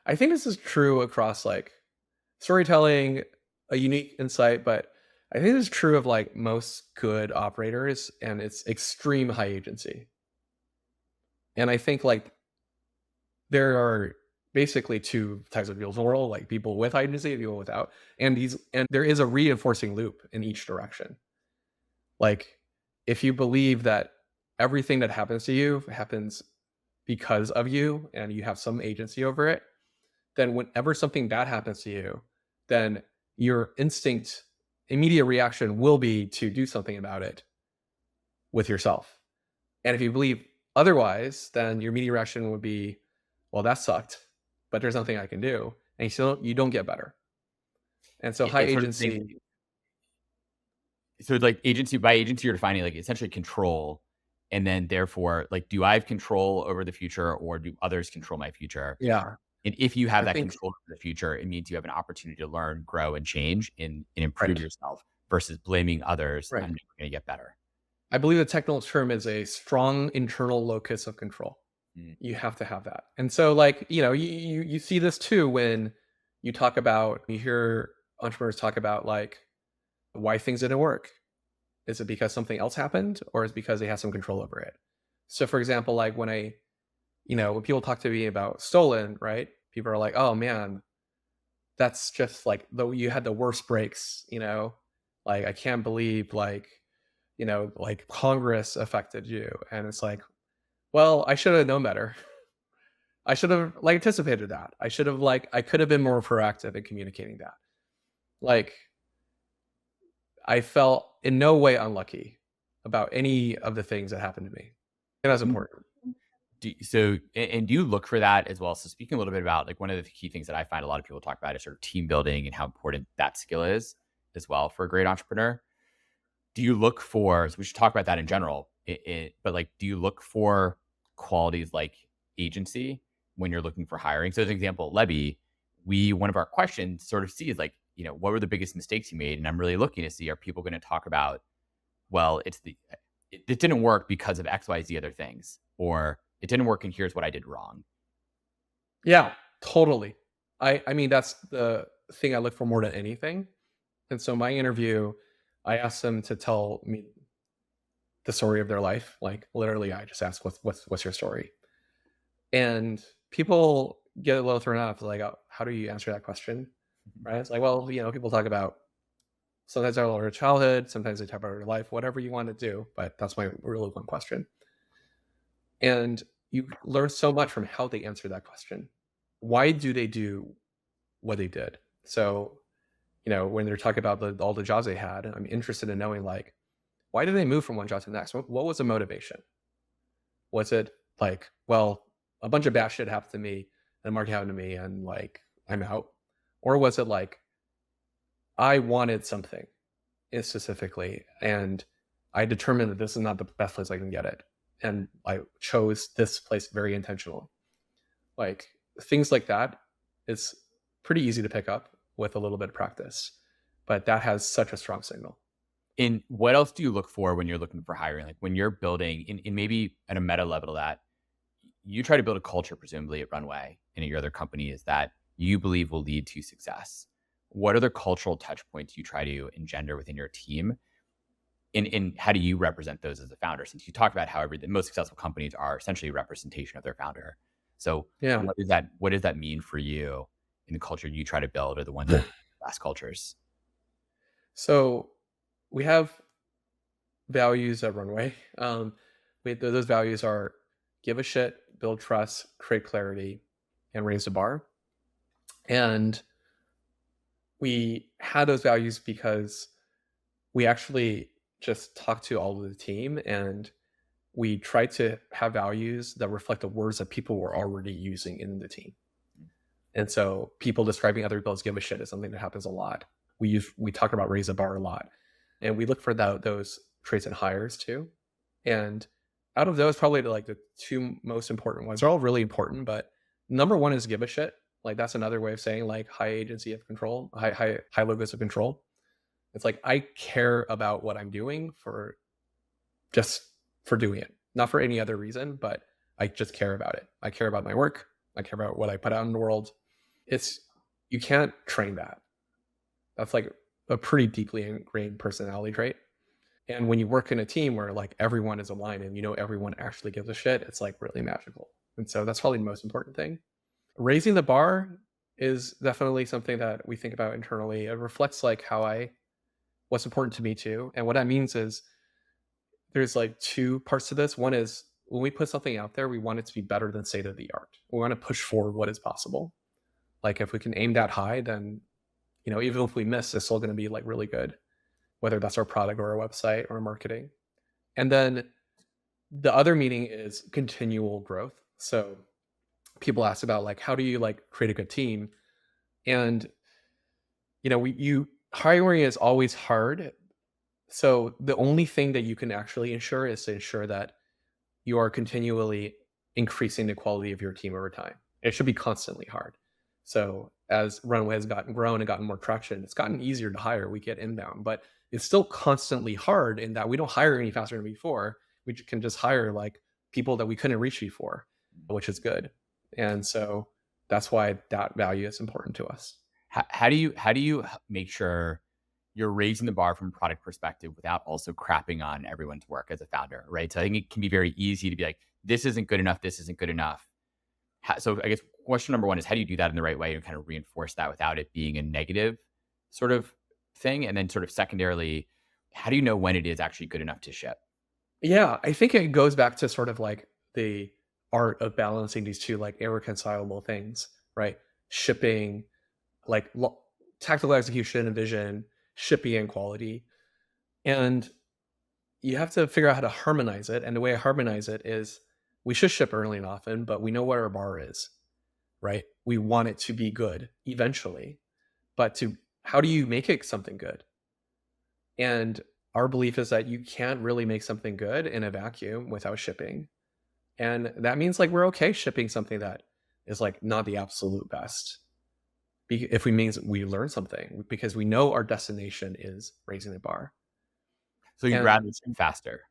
I think this is true across like storytelling, a unique insight, but I think this is true of like most good operators and it's extreme high agency. And I think like there are basically two types of people in the world, like people with high agency and people without. And there is a reinforcing loop in each direction. Like if you believe that everything that happens to you happens because of you and you have some agency over it, then whenever something bad happens to you, then your instinct, immediate reaction will be to do something about it with yourself. And if you believe otherwise, then your immediate reaction would be, well, that sucked, but there's nothing I can do. And you don't get better. And so high agency. So like agency by agency, you're defining like essentially control. And then therefore, like, do I have control over the future or do others control my future? Yeah. And if you have that control over the future, it means you have an opportunity to learn, grow, and change and improve yourself versus blaming others. Right. I'm never going to get better. I believe the technical term is a strong internal locus of control. You have to have that. And so like, you see this too when you hear entrepreneurs talk about like why things didn't work. Is it because something else happened or is it because they have some control over it? So for example, like when people talk to me about stolen, right? People are like, oh man, that's just like you had the worst breaks, like I can't believe like Congress affected you. And it's like, well, I should have known better. I should have like anticipated that. I could have been more proactive in communicating that. Like I felt in no way unlucky about any of the things that happened to me. And that's Mm. important. And do you look for that as well? So speaking a little bit about like one of the key things that I find a lot of people talk about is sort of team building and how important that skill is as well for a great entrepreneur. Do you look for, so we should talk about that in general, but like, do you look for qualities like agency when you're looking for hiring? So as an example, Lebby, one of our questions sort of sees like, what were the biggest mistakes you made? And I'm really looking to see, are people going to talk about, well, it didn't work because of X, Y, Z other things, or it didn't work and here's what I did wrong. Yeah, totally. I mean that's the thing I look for more than anything. And so my interview, I asked them to tell me the story of their life. Like literally, I just asked, "What's your story?" And people get a little thrown off. Like, oh, how do you answer that question? Right? It's like, well, people talk about sometimes I talk about their childhood, sometimes they talk about their life, whatever you want to do. But that's my really one question. And you learn so much from how they answer that question. Why do they do what they did? So, when they're talking about all the jobs they had, I'm interested in knowing like, why did they move from one job to the next? What was the motivation? Was it like, well, a bunch of bad shit happened to me and the market happened to me and like I'm out? Or was it like I wanted something specifically and I determined that this is not the best place I can get it. And I chose this place very intentionally. Like things like that is pretty easy to pick up with a little bit of practice, but that has such a strong signal. And what else do you look for when you're looking for hiring? Like when you're building in maybe at a meta level that you try to build a culture, presumably at Runway and at your other companies that you believe will lead to success. What are the cultural touch points you try to engender within your team? And how do you represent those as a founder? Since you talk about how the most successful companies are essentially a representation of their founder. So Yeah. what does that mean for you in the culture you try to build or the ones that best cultures? So we have values at Runway. Those values are give a shit, build trust, create clarity, and raise the bar. And we had those values because we actually just talked to all of the team and we tried to have values that reflect the words that people were already using in the team. And so people describing other people as give a shit is something that happens a lot. We talk about raise the bar a lot. And we look for those traits in hires too. And out of those, probably like the two most important ones. They're all really important, but number one is give a shit. Like that's another way of saying like high agency of control, high logos of control. It's like I care about what I'm doing just for doing it, not for any other reason, but I just care about it. I care about my work. I care about what I put out in the world. You can't train that. That's like a pretty deeply ingrained personality trait. And when you work in a team where like everyone is aligned and everyone actually gives a shit, it's like really magical. And so that's probably the most important thing. Raising the bar is definitely something that we think about internally. It reflects like what's important to me too. And what that means is there's like two parts to this. One is when we put something out there, we want it to be better than state of the art. We want to push forward what is possible. Like if we can aim that high, then even if we miss, it's still going to be like really good, whether that's our product or our website or marketing. And then the other meaning is continual growth. So people ask about like, how do you like create a good team? And hiring is always hard. So the only thing that you can actually ensure is to ensure that you are continually increasing the quality of your team over time. It should be constantly hard. So as Runway has grown and gotten more traction, it's gotten easier to hire. We get inbound, but it's still constantly hard in that we don't hire any faster than before. We can just hire like people that we couldn't reach before, which is good. And so that's why that value is important to us. How do you make sure you're raising the bar from a product perspective without also crapping on everyone's work as a founder, right? So I think it can be very easy to be like, this isn't good enough. This isn't good enough. So I guess question number one is how do you do that in the right way and kind of reinforce that without it being a negative sort of thing? And then sort of secondarily, how do you know when it is actually good enough to ship? Yeah, I think it goes back to sort of like the art of balancing these two like irreconcilable things, right? Shipping, like tactical execution and vision, shipping and quality. And you have to figure out how to harmonize it. And the way I harmonize it is we should ship early and often, but we know what our bar is, right? We want it to be good eventually. But to how do you make it something good? And our belief is that you can't really make something good in a vacuum without shipping. And that means like we're okay shipping something that is like not the absolute best. If we means we learn something because we know our destination is raising the bar. So you'd rather And ship faster.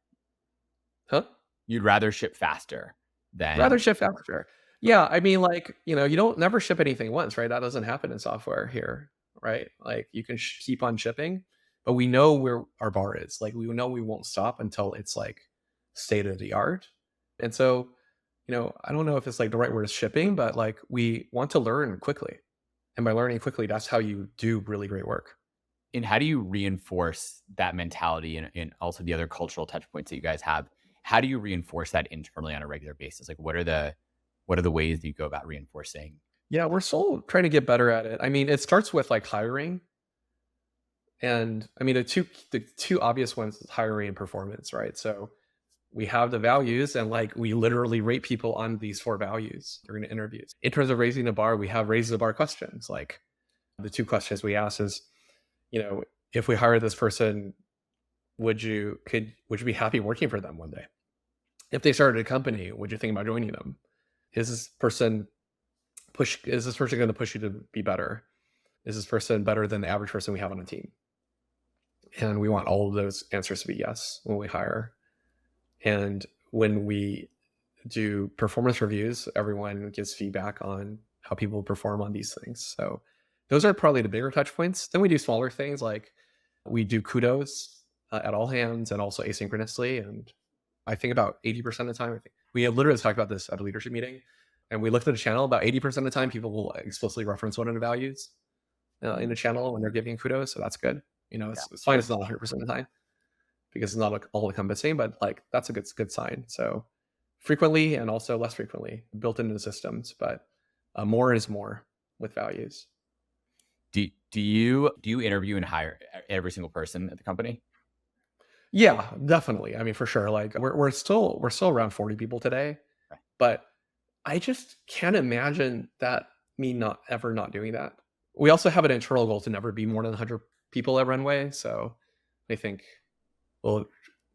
huh? You'd rather ship faster than Rather ship faster. Yeah, I mean, like, you don't never ship anything once, right? That doesn't happen in software here, right? Like, you can keep on shipping, but we know where our bar is. Like, we know we won't stop until it's like state of the art. And so, I don't know if it's like the right word is shipping, but like we want to learn quickly. And by learning quickly, that's how you do really great work. and how do you reinforce that mentality and also the other cultural touch points that you guys have? How do you reinforce that internally on a regular basis? Like what are the ways that you go about reinforcing? Yeah, we're still trying to get better at it. I mean, it starts with like hiring. And I mean, the two obvious ones is hiring and performance, right? So we have the values and like we literally rate people on these four values during the interviews. In terms of raising the bar, we have raised the bar questions. Like the two questions we ask is, if we hire this person, would you be happy working for them one day? If they started a company, would you think about joining them? Is this person going to push you to be better? Is this person better than the average person we have on a team? And we want all of those answers to be yes when we hire. And when we do performance reviews, everyone gives feedback on how people perform on these things. So those are probably the bigger touch points. Then we do smaller things like we do kudos at all hands and also asynchronously. And I think about 80% of the time, I think we have literally talked about this at a leadership meeting, and we looked at the channel. About 80% of the time, people will explicitly reference one of the values in the channel when they're giving kudos. So that's good. It's fine. It's not 100% of the time because it's not like all encompassing, but like that's a good sign. So frequently and also less frequently built into the systems, but more is more with values. Do you interview and hire every single person at the company? Yeah, definitely. I mean, for sure. Like we're still around 40 people today, Okay. but I just can't imagine that me not doing that. We also have an internal goal to never be more than 100 people at Runway, so I think we'll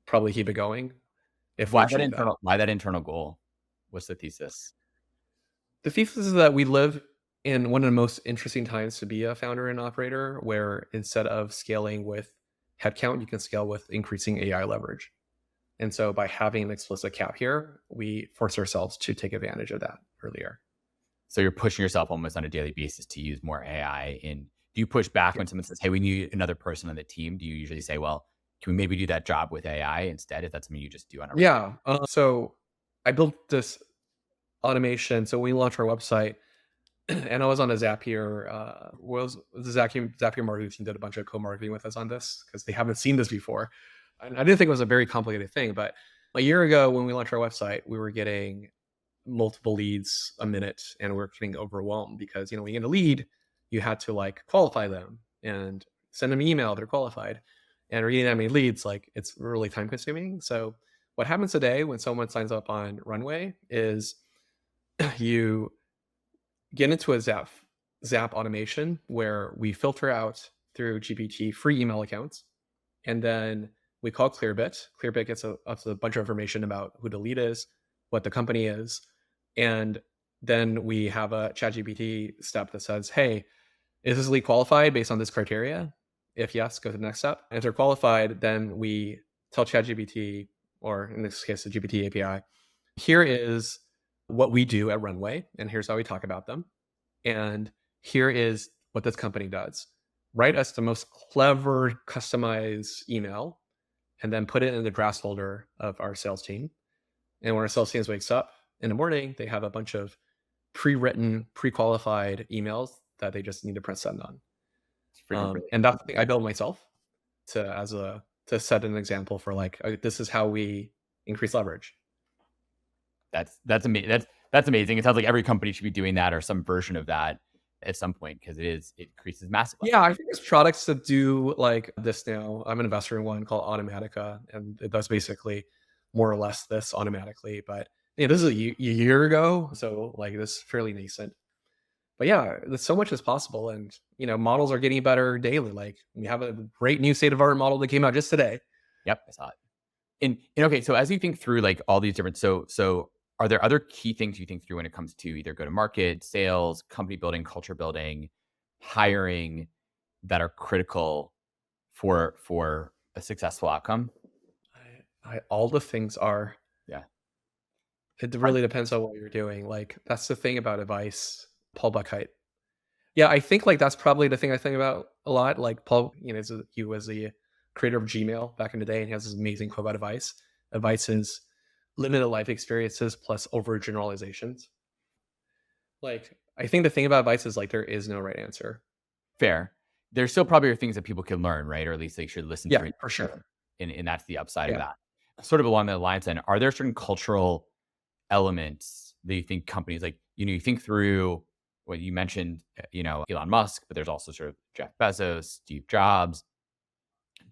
probably keep it going if we achieve that. Why that internal goal? What's the thesis? The thesis is that we live in one of the most interesting times to be a founder and operator, where instead of scaling with headcount, you can scale with increasing AI leverage. And so by having an explicit cap here, we force ourselves to take advantage of that earlier. So you're pushing yourself almost on a daily basis to use more AI. And do you push back when someone says, "Hey, we need another person on the team"? Do you usually say, "Well, can we maybe do that job with AI instead"? If that's something you just do on a Yeah. So I built this automation. So we launched our website, and I was on a Zapier. Was the Zapier marketing team did a bunch of co-marketing with us on this because they haven't seen this before. And I didn't think it was a very complicated thing, but a year ago when we launched our website, we were getting multiple leads a minute, and we we're getting overwhelmed because when you get a lead, you had to like qualify them and send them an email they're qualified, and reading that many leads, like it's really time consuming. So what happens today when someone signs up on Runway is you get into a Zap automation where we filter out through GPT free email accounts, and then we call Clearbit. Clearbit gets us a bunch of information about who the lead is, what the company is, and then we have a ChatGPT step that says, "Hey, is this lead qualified based on this criteria? If yes, go to the next step. And if they're qualified, then we tell ChatGPT, or in this case, the GPT API, here is what we do at Runway, and here's how we talk about them. And here is what this company does. Write us the most clever, customized email, and then put it in the drafts folder of our sales team. And when our sales team wakes up in the morning, they have a bunch of pre-written, pre-qualified emails that they just need to press send on. And that's the thing I built myself to set an example for like, this is how we increase leverage. That's amazing. It sounds like every company should be doing that or some version of that at some point because it increases massive Yeah, I think there's products that do like this now. I'm an investor in one called Automatica, and it does basically more or less this automatically. But yeah, this is a year ago, so like this is fairly nascent. But yeah, there's so much is possible, and models are getting better daily. Like we have a great new state of art model that came out just today. Yep, I saw it. And okay, so as you think through like all these different so are there other key things you think through when it comes to either go to market, sales, company building, culture building, hiring that are critical for a successful outcome? All the things are. Yeah. It really depends on what you're doing. Like that's the thing about advice. Paul Buckheit. Yeah, I think like that's probably the thing I think about a lot. Like Paul, he was the creator of Gmail back in the day, and he has this amazing quote about advice. Advice is limited life experiences plus overgeneralizations. Like I think the thing about advice is like there is no right answer. Fair. There still probably are things that people can learn, right? Or at least they should listen Yeah, to it. for sure. And that's the upside of Yeah. that. Sort of along the lines then, are there certain cultural elements that you think companies like, you think through what you mentioned, Elon Musk, but there's also sort of Jeff Bezos, Steve Jobs,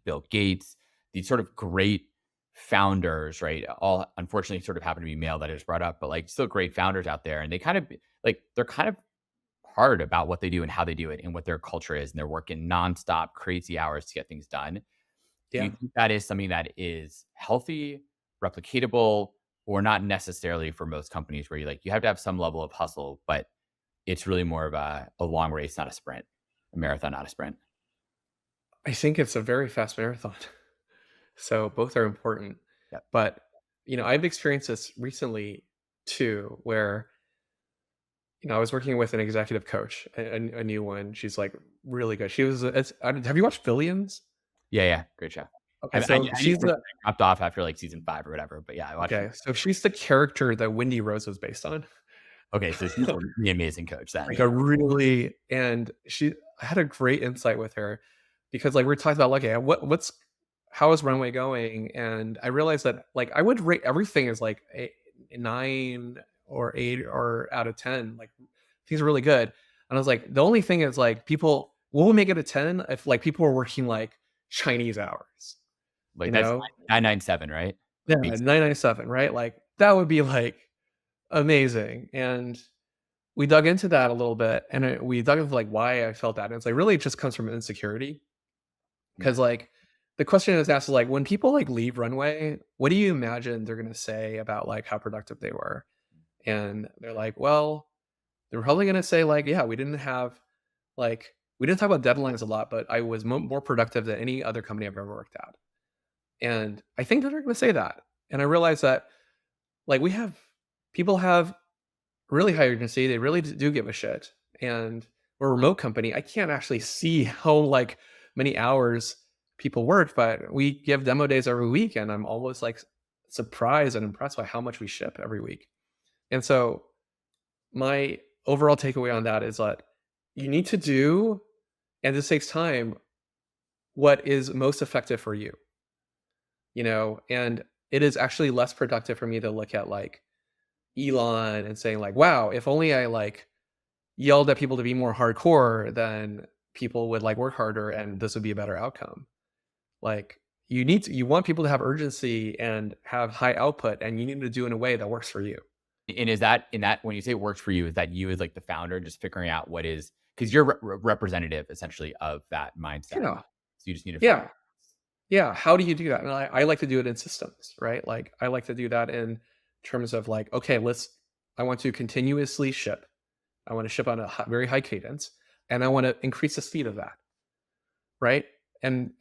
Bill Gates, these sort of great founders, right? All unfortunately sort of happen to be male that is brought up, but like still great founders out there. And they kind of like, they're kind of hard about what they do and how they do it and what their culture is. And they're working nonstop, crazy hours to get things done. Do you Yeah. think that is something that is healthy, replicatable, or not necessarily for most companies where you have to have some level of hustle, but it's really more of a long race, not a sprint, a marathon, not a sprint. I think it's a very fast marathon. So both are important. Yeah. But, I've experienced this recently too, where, I was working with an executive coach, a new one. She's like really good. Have you watched Billions? Yeah, yeah. Great show. Okay. I So need she's to the, dropped off after like season 5 or whatever, but yeah, I watched it. okay. So she's the character that Wendy Rose was based on. Okay, so she's the amazing coach then. Like a really, and I had a great insight with her because like we're talking about like, okay, how is Runway going? And I realized that like I would rate everything as like a 9 or 8 or out of 10. Like things are really good. And I was like, the only thing is like people will make it a 10 if like people are working like Chinese hours, Like you that's know? 997, right? Yeah, Base. 997, right? Like that would be like amazing. And we dug into that a little bit, and we dug into like why I felt that. And it's like really it just comes from insecurity. Because like the question is asked is like when people like leave Runway, what do you imagine they're gonna say about like how productive they were? And they're like, well, they're probably gonna say like, yeah, we didn't talk about deadlines a lot, but I was more productive than any other company I've ever worked at. And I think that they're gonna say that. And I realized that like people have really high urgency. They really do give a shit. And we're a remote company. I can't actually see how like many hours people work, but we give demo days every week, and I'm always like surprised and impressed by how much we ship every week. And so my overall takeaway on that is that you need to do, and this takes time, what is most effective for you. And it is actually less productive for me to look at like Elon and saying like, wow, if only I like yelled at people to be more hardcore, then people would like work harder and this would be a better outcome. Like you want people to have urgency and have high output, and you need to do it in a way that works for you. And is that in that when you say it works for you, is that you as like the founder just figuring out what is because you're representative essentially of that mindset. Yeah. So you just need to Yeah. Yeah. How do you do that? And I like to do it in systems, right? Like I like to do that in terms of like, okay, I want to continuously ship. I want to ship on a very high cadence, and I want to increase the speed of that. Right. And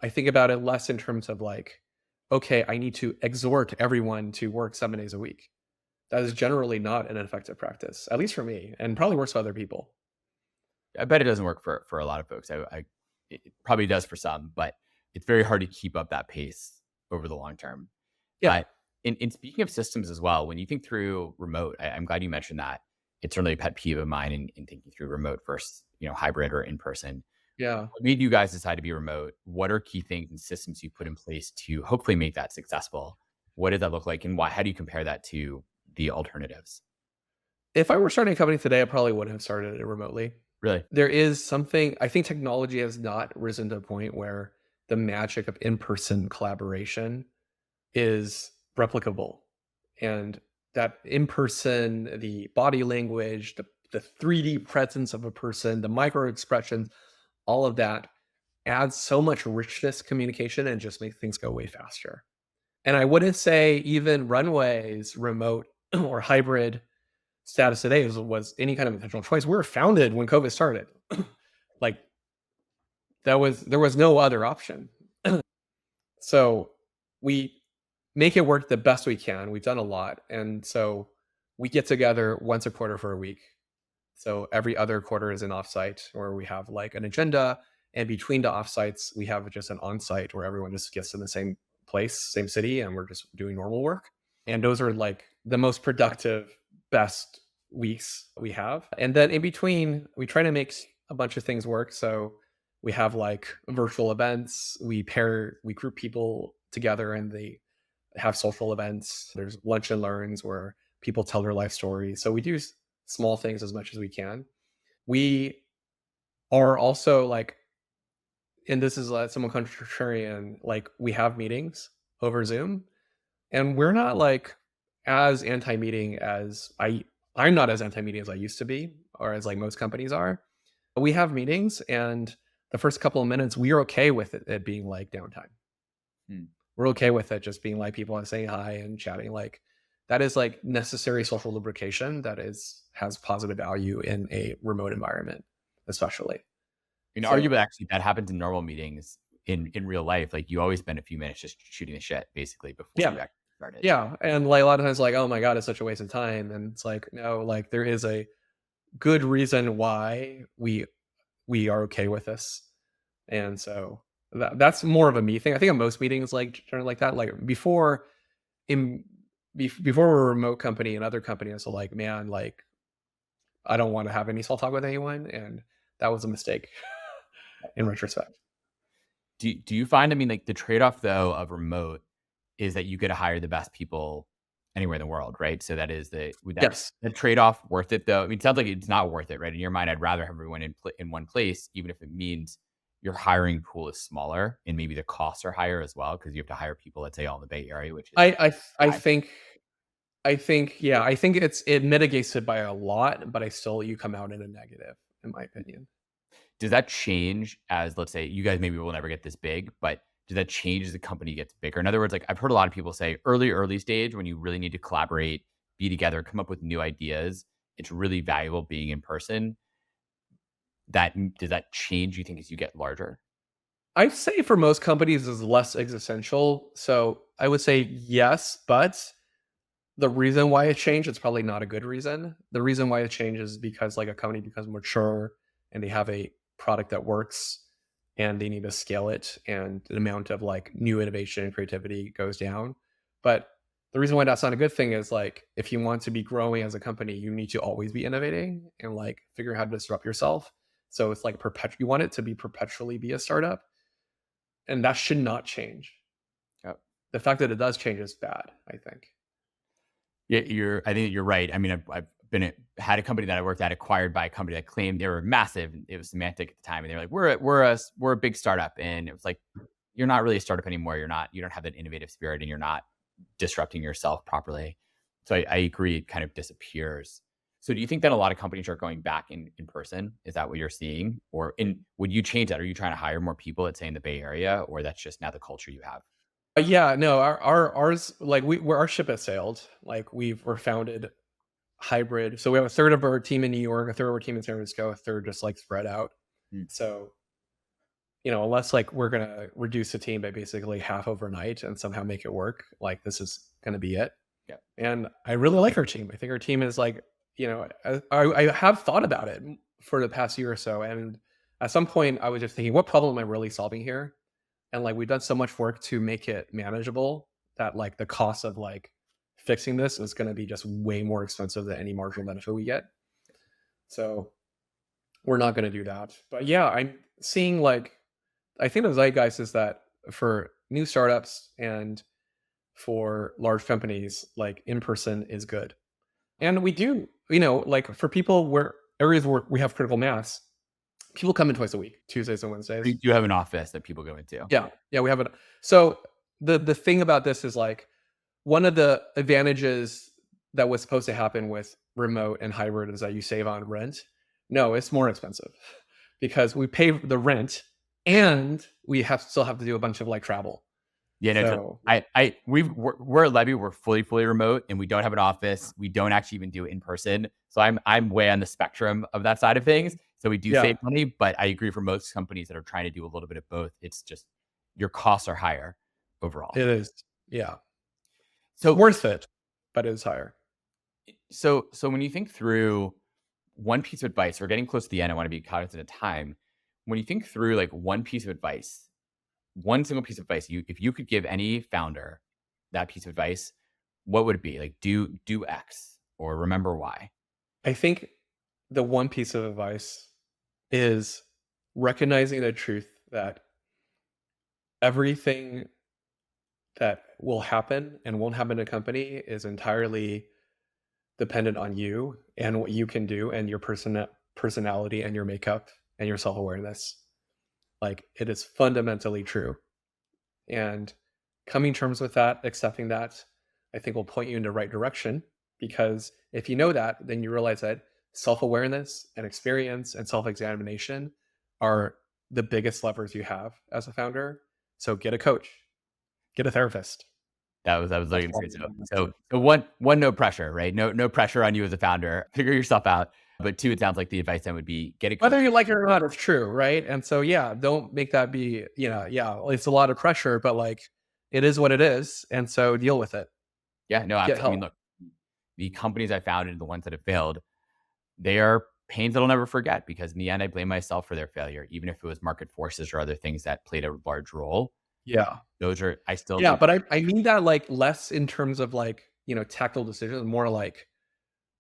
I think about it less in terms of like, okay, I need to exhort everyone to work 7 days a week. That is generally not an effective practice, at least for me, and probably works for other people. I bet it doesn't work for a lot of folks. It probably does for some, but it's very hard to keep up that pace over the long term. Yeah. But in speaking of systems as well, when you think through remote, I'm glad you mentioned that. It's certainly a pet peeve of mine in thinking through remote versus hybrid or in person. Yeah. What made you guys decide to be remote? What are key things and systems you put in place to hopefully make that successful? What does that look like, and why? How do you compare that to the alternatives? If I were starting a company today, I probably wouldn't have started it remotely. Really? There is something I think technology has not risen to a point where the magic of in-person collaboration is replicable. And that in person, the body language, the 3D presence of a person, the micro expressions, all of that adds so much richness communication and just makes things go way faster. And I wouldn't say even Runway's remote or hybrid status today was any kind of intentional choice. We were founded when COVID started. Like there was no other option. So we make it work the best we can. We've done a lot. And so we get together once a quarter for a week. So every other quarter is an offsite where we have like an agenda. And between the offsites, we have just an onsite where everyone just gets in the same place, same city, and we're just doing normal work. And those are like the most productive, best weeks we have. And then in between, we try to make a bunch of things work. So we have like virtual events. We group people together and they have social events. There's lunch and learns where people tell their life stories. So we do small things as much as we can. We are also like, and this is somewhat contrarian, like we have meetings over Zoom and we're not like as anti-meeting as I'm not as anti-meeting as I used to be, or as like most companies are. We have meetings and the first couple of minutes, we are okay with it being like downtime. Hmm. We're okay with it just being like people and saying hi and chatting. Like that is like necessary social lubrication that has positive value in a remote environment, especially. And So arguably, actually, that happens in normal meetings in real life. Like you always spend a few minutes just shooting the shit, basically, before yeah, you actually started. yeah. And like a lot of times like, oh my God, it's such a waste of time. And it's like, no, like there is a good reason why we are okay with this. And so that's more of a me thing. I think in most meetings like generally like that. Like in before we're a remote company and other companies are like, man, like I don't want to have any small talk with anyone. And that was a mistake in retrospect. Do you find, I mean, like the trade off though of remote is that you get to hire the best people anywhere in the world, right? So that is would that Yes. the trade off worth it though? I mean, it sounds like it's not worth it, right? In your mind, I'd rather have everyone in one place, even if it means your hiring pool is smaller and maybe the costs are higher as well because you have to hire people, let's say, all in the Bay Area, which is I bad. think yeah, I think it mitigates it by a lot, but I still you come out in a negative, in my opinion. Does that change as, let's say, you guys maybe will never get this big, but does that change as the company gets bigger? In other words, like I've heard a lot of people say early stage when you really need to collaborate, be together, come up with new ideas, it's really valuable being in person. Does that change, you think, as you get larger? I'd say for most companies is less existential. So I would say yes, but the reason why it changed, it's probably not a good reason. The reason why it changes is because like a company becomes mature and they have a product that works and they need to scale it and the amount of like new innovation and creativity goes down. But the reason why that's not a good thing is like if you want to be growing as a company, you need to always be innovating and like figure out how to disrupt yourself. So it's like you want it to be perpetually be a startup and that should not change. Yep. The fact that it does change is bad, I think. Yeah, I think you're right. I mean, had a company that I worked at acquired by a company that claimed they were massive. It was semantic at the time, and they were like, we're a big startup," and it was like, you're not really a startup anymore. You don't have that innovative spirit, and you're not disrupting yourself properly. So I agree, it kind of disappears. So do you think that a lot of companies are going back in person? Is that what you're seeing, would you change that? Are you trying to hire more people, let's say in the Bay Area, or that's just now the culture you have? Yeah, no, ours like our ship has sailed. Like we're founded hybrid. So we have a third of our team in New York, a third of our team in San Francisco, a third just like spread out. Mm, So, you know, unless like we're gonna reduce the team by basically half overnight and somehow make it work, like this is gonna be it. yeah. And I really like our team. I think our team is like, you know, I have thought about it for the past year or so. And at some point I was just thinking, what problem am I really solving here? And like we've done so much work to make it manageable that like the cost of like fixing this is going to be just way more expensive than any marginal benefit we get. So we're not going to do that. But yeah, I'm seeing like I think the zeitgeist is that for new startups and for large companies, like in person is good. And we do, like for people where areas where we have critical mass, people come in twice a week, Tuesdays and You Wednesdays. do have an office that people go into. Yeah. Yeah, we have it. So the thing about this is like one of the advantages that was supposed to happen with remote and hybrid is that you save on rent. No, it's more expensive because we pay the rent and we still have to do a bunch of like travel. Yeah, no, So we're at Levy, we're fully remote, and we don't have an office. We don't actually even do it in person. So I'm way on the spectrum of that side of things. So we do yeah, save money, but I agree for most companies that are trying to do a little bit of both, it's just your costs are higher overall. it is. Yeah. It's So worth it, but it is higher. so when you think through one piece of advice, we're getting close to the end. I want to be cognizant of time. When you think through like one piece of advice, one single piece of advice, if you could give any founder that piece of advice, what would it be? Like do X or remember Y. I think the one piece of advice is recognizing the truth that everything that will happen and won't happen in a company is entirely dependent on you and what you can do and your personality and your makeup and your self-awareness. Like it is fundamentally true. And coming terms with that, accepting that, I think will point you in the right direction because if you know that, then you realize that self-awareness and experience and self-examination are the biggest levers you have as a founder. So get a coach, get a therapist. That was That's looking one to thing say. I would So say. so one no pressure, right? No pressure on you as a founder. Figure yourself out. But two, it sounds like the advice then would be get a coach. Whether you like it or not, it's true, right? And so, yeah, don't make that be, yeah, it's a lot of pressure, but like it is what it is. And so deal with it. Yeah, no, Get absolutely. I mean, help. look, the companies I founded and the ones that have failed, they are pains that I'll never forget because in the end, I blame myself for their failure, even if it was market forces or other things that played a large role. Yeah. Those are I still Yeah. do. But I mean that like less in terms of like, tactile decisions, more like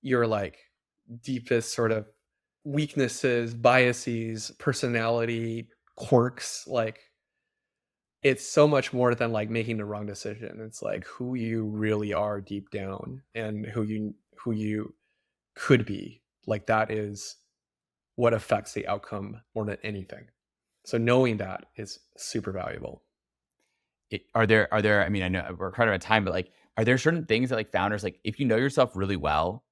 your like deepest sort of weaknesses, biases, personality, quirks. Like it's so much more than like making the wrong decision. It's like who you really are deep down and who you could be. Like that is what affects the outcome more than anything. So knowing that is super valuable. Are there I mean, I know we're kind of out of time, but like, are there certain things that like founders, like if you know yourself really well,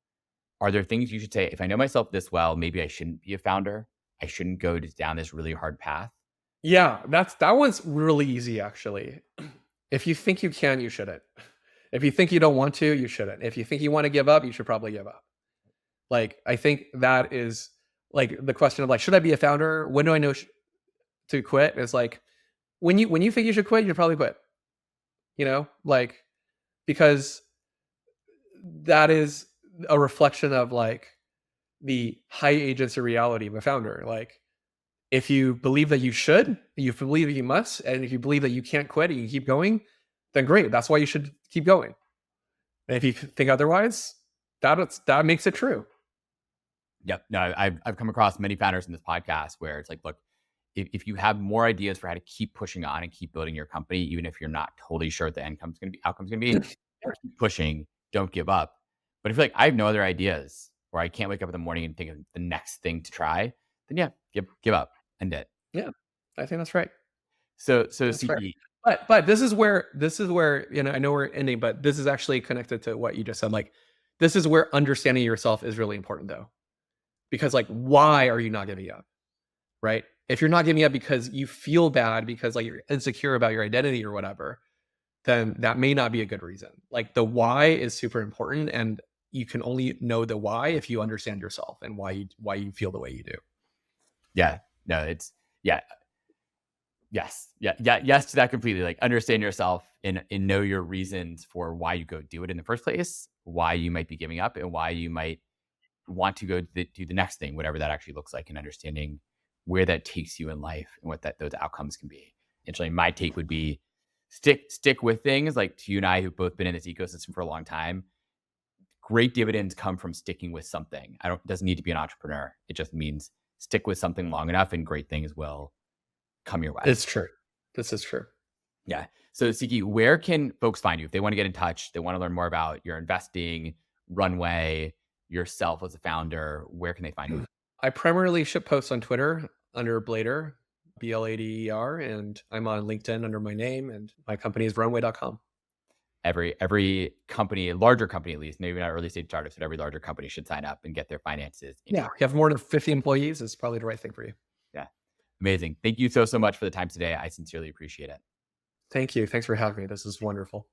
are there things you should say, if I know myself this well, maybe I shouldn't be a founder? I shouldn't go down this really hard path. Yeah, that one's really easy actually. If you think you can, you shouldn't. If you think you don't want to, you shouldn't. If you think you want to give up, you should probably give up. Like I think that is like the question of like, should I be a founder? When do I know to quit? Is like when you think you should quit, you should probably quit. Like because that is a reflection of like the high agency reality of a founder. Like if you believe that you should, you believe that you must, and if you believe that you can't quit and you keep going, then great. That's why you should keep going. And if you think otherwise, that makes it true. Yep. No, I've come across many founders in this podcast where it's like, look, if you have more ideas for how to keep pushing on and keep building your company, even if you're not totally sure what the outcome's gonna be, keep pushing, don't give up. But if you're like, I have no other ideas, or I can't wake up in the morning and think of the next thing to try, then yeah, give up, end it. Yeah, I think that's right. So That's right. CE, But this is where I know we're ending, but this is actually connected to what you just said. Like, this is where understanding yourself is really important, though, because like, why are you not giving up? Right? If you're not giving up because you feel bad because like you're insecure about your identity or whatever, then that may not be a good reason. Like the why is super important, and you can only know the why if you understand yourself and why you feel the way you do. yeah, no, it's yeah, yes to that completely. Like understand yourself and know your reasons for why you go do it in the first place, why you might be giving up, and why you might want to go do the next thing, whatever that actually looks like, and understanding where that takes you in life and what those outcomes can be. Actually, my take would be stick with things like to you and I who've both been in this ecosystem for a long time. Great dividends come from sticking with something. It doesn't need to be an entrepreneur. It just means stick with something long enough and great things will come your way. It's true. This is true. Yeah. So Siqi, where can folks find you if they want to get in touch, they want to learn more about your investing, Runway, yourself as a founder, where can they find you? I primarily ship posts on Twitter under Blader, Blader, and I'm on LinkedIn under my name, and my company is runway.com. Every company, larger company at least, maybe not early stage startups, but every larger company should sign up and get their finances in Yeah, order. if you have more than 50 employees, it's probably the right thing for you. Yeah. Amazing. Thank you so much for the time today. I sincerely appreciate it. Thank you. Thanks for having me. This is wonderful.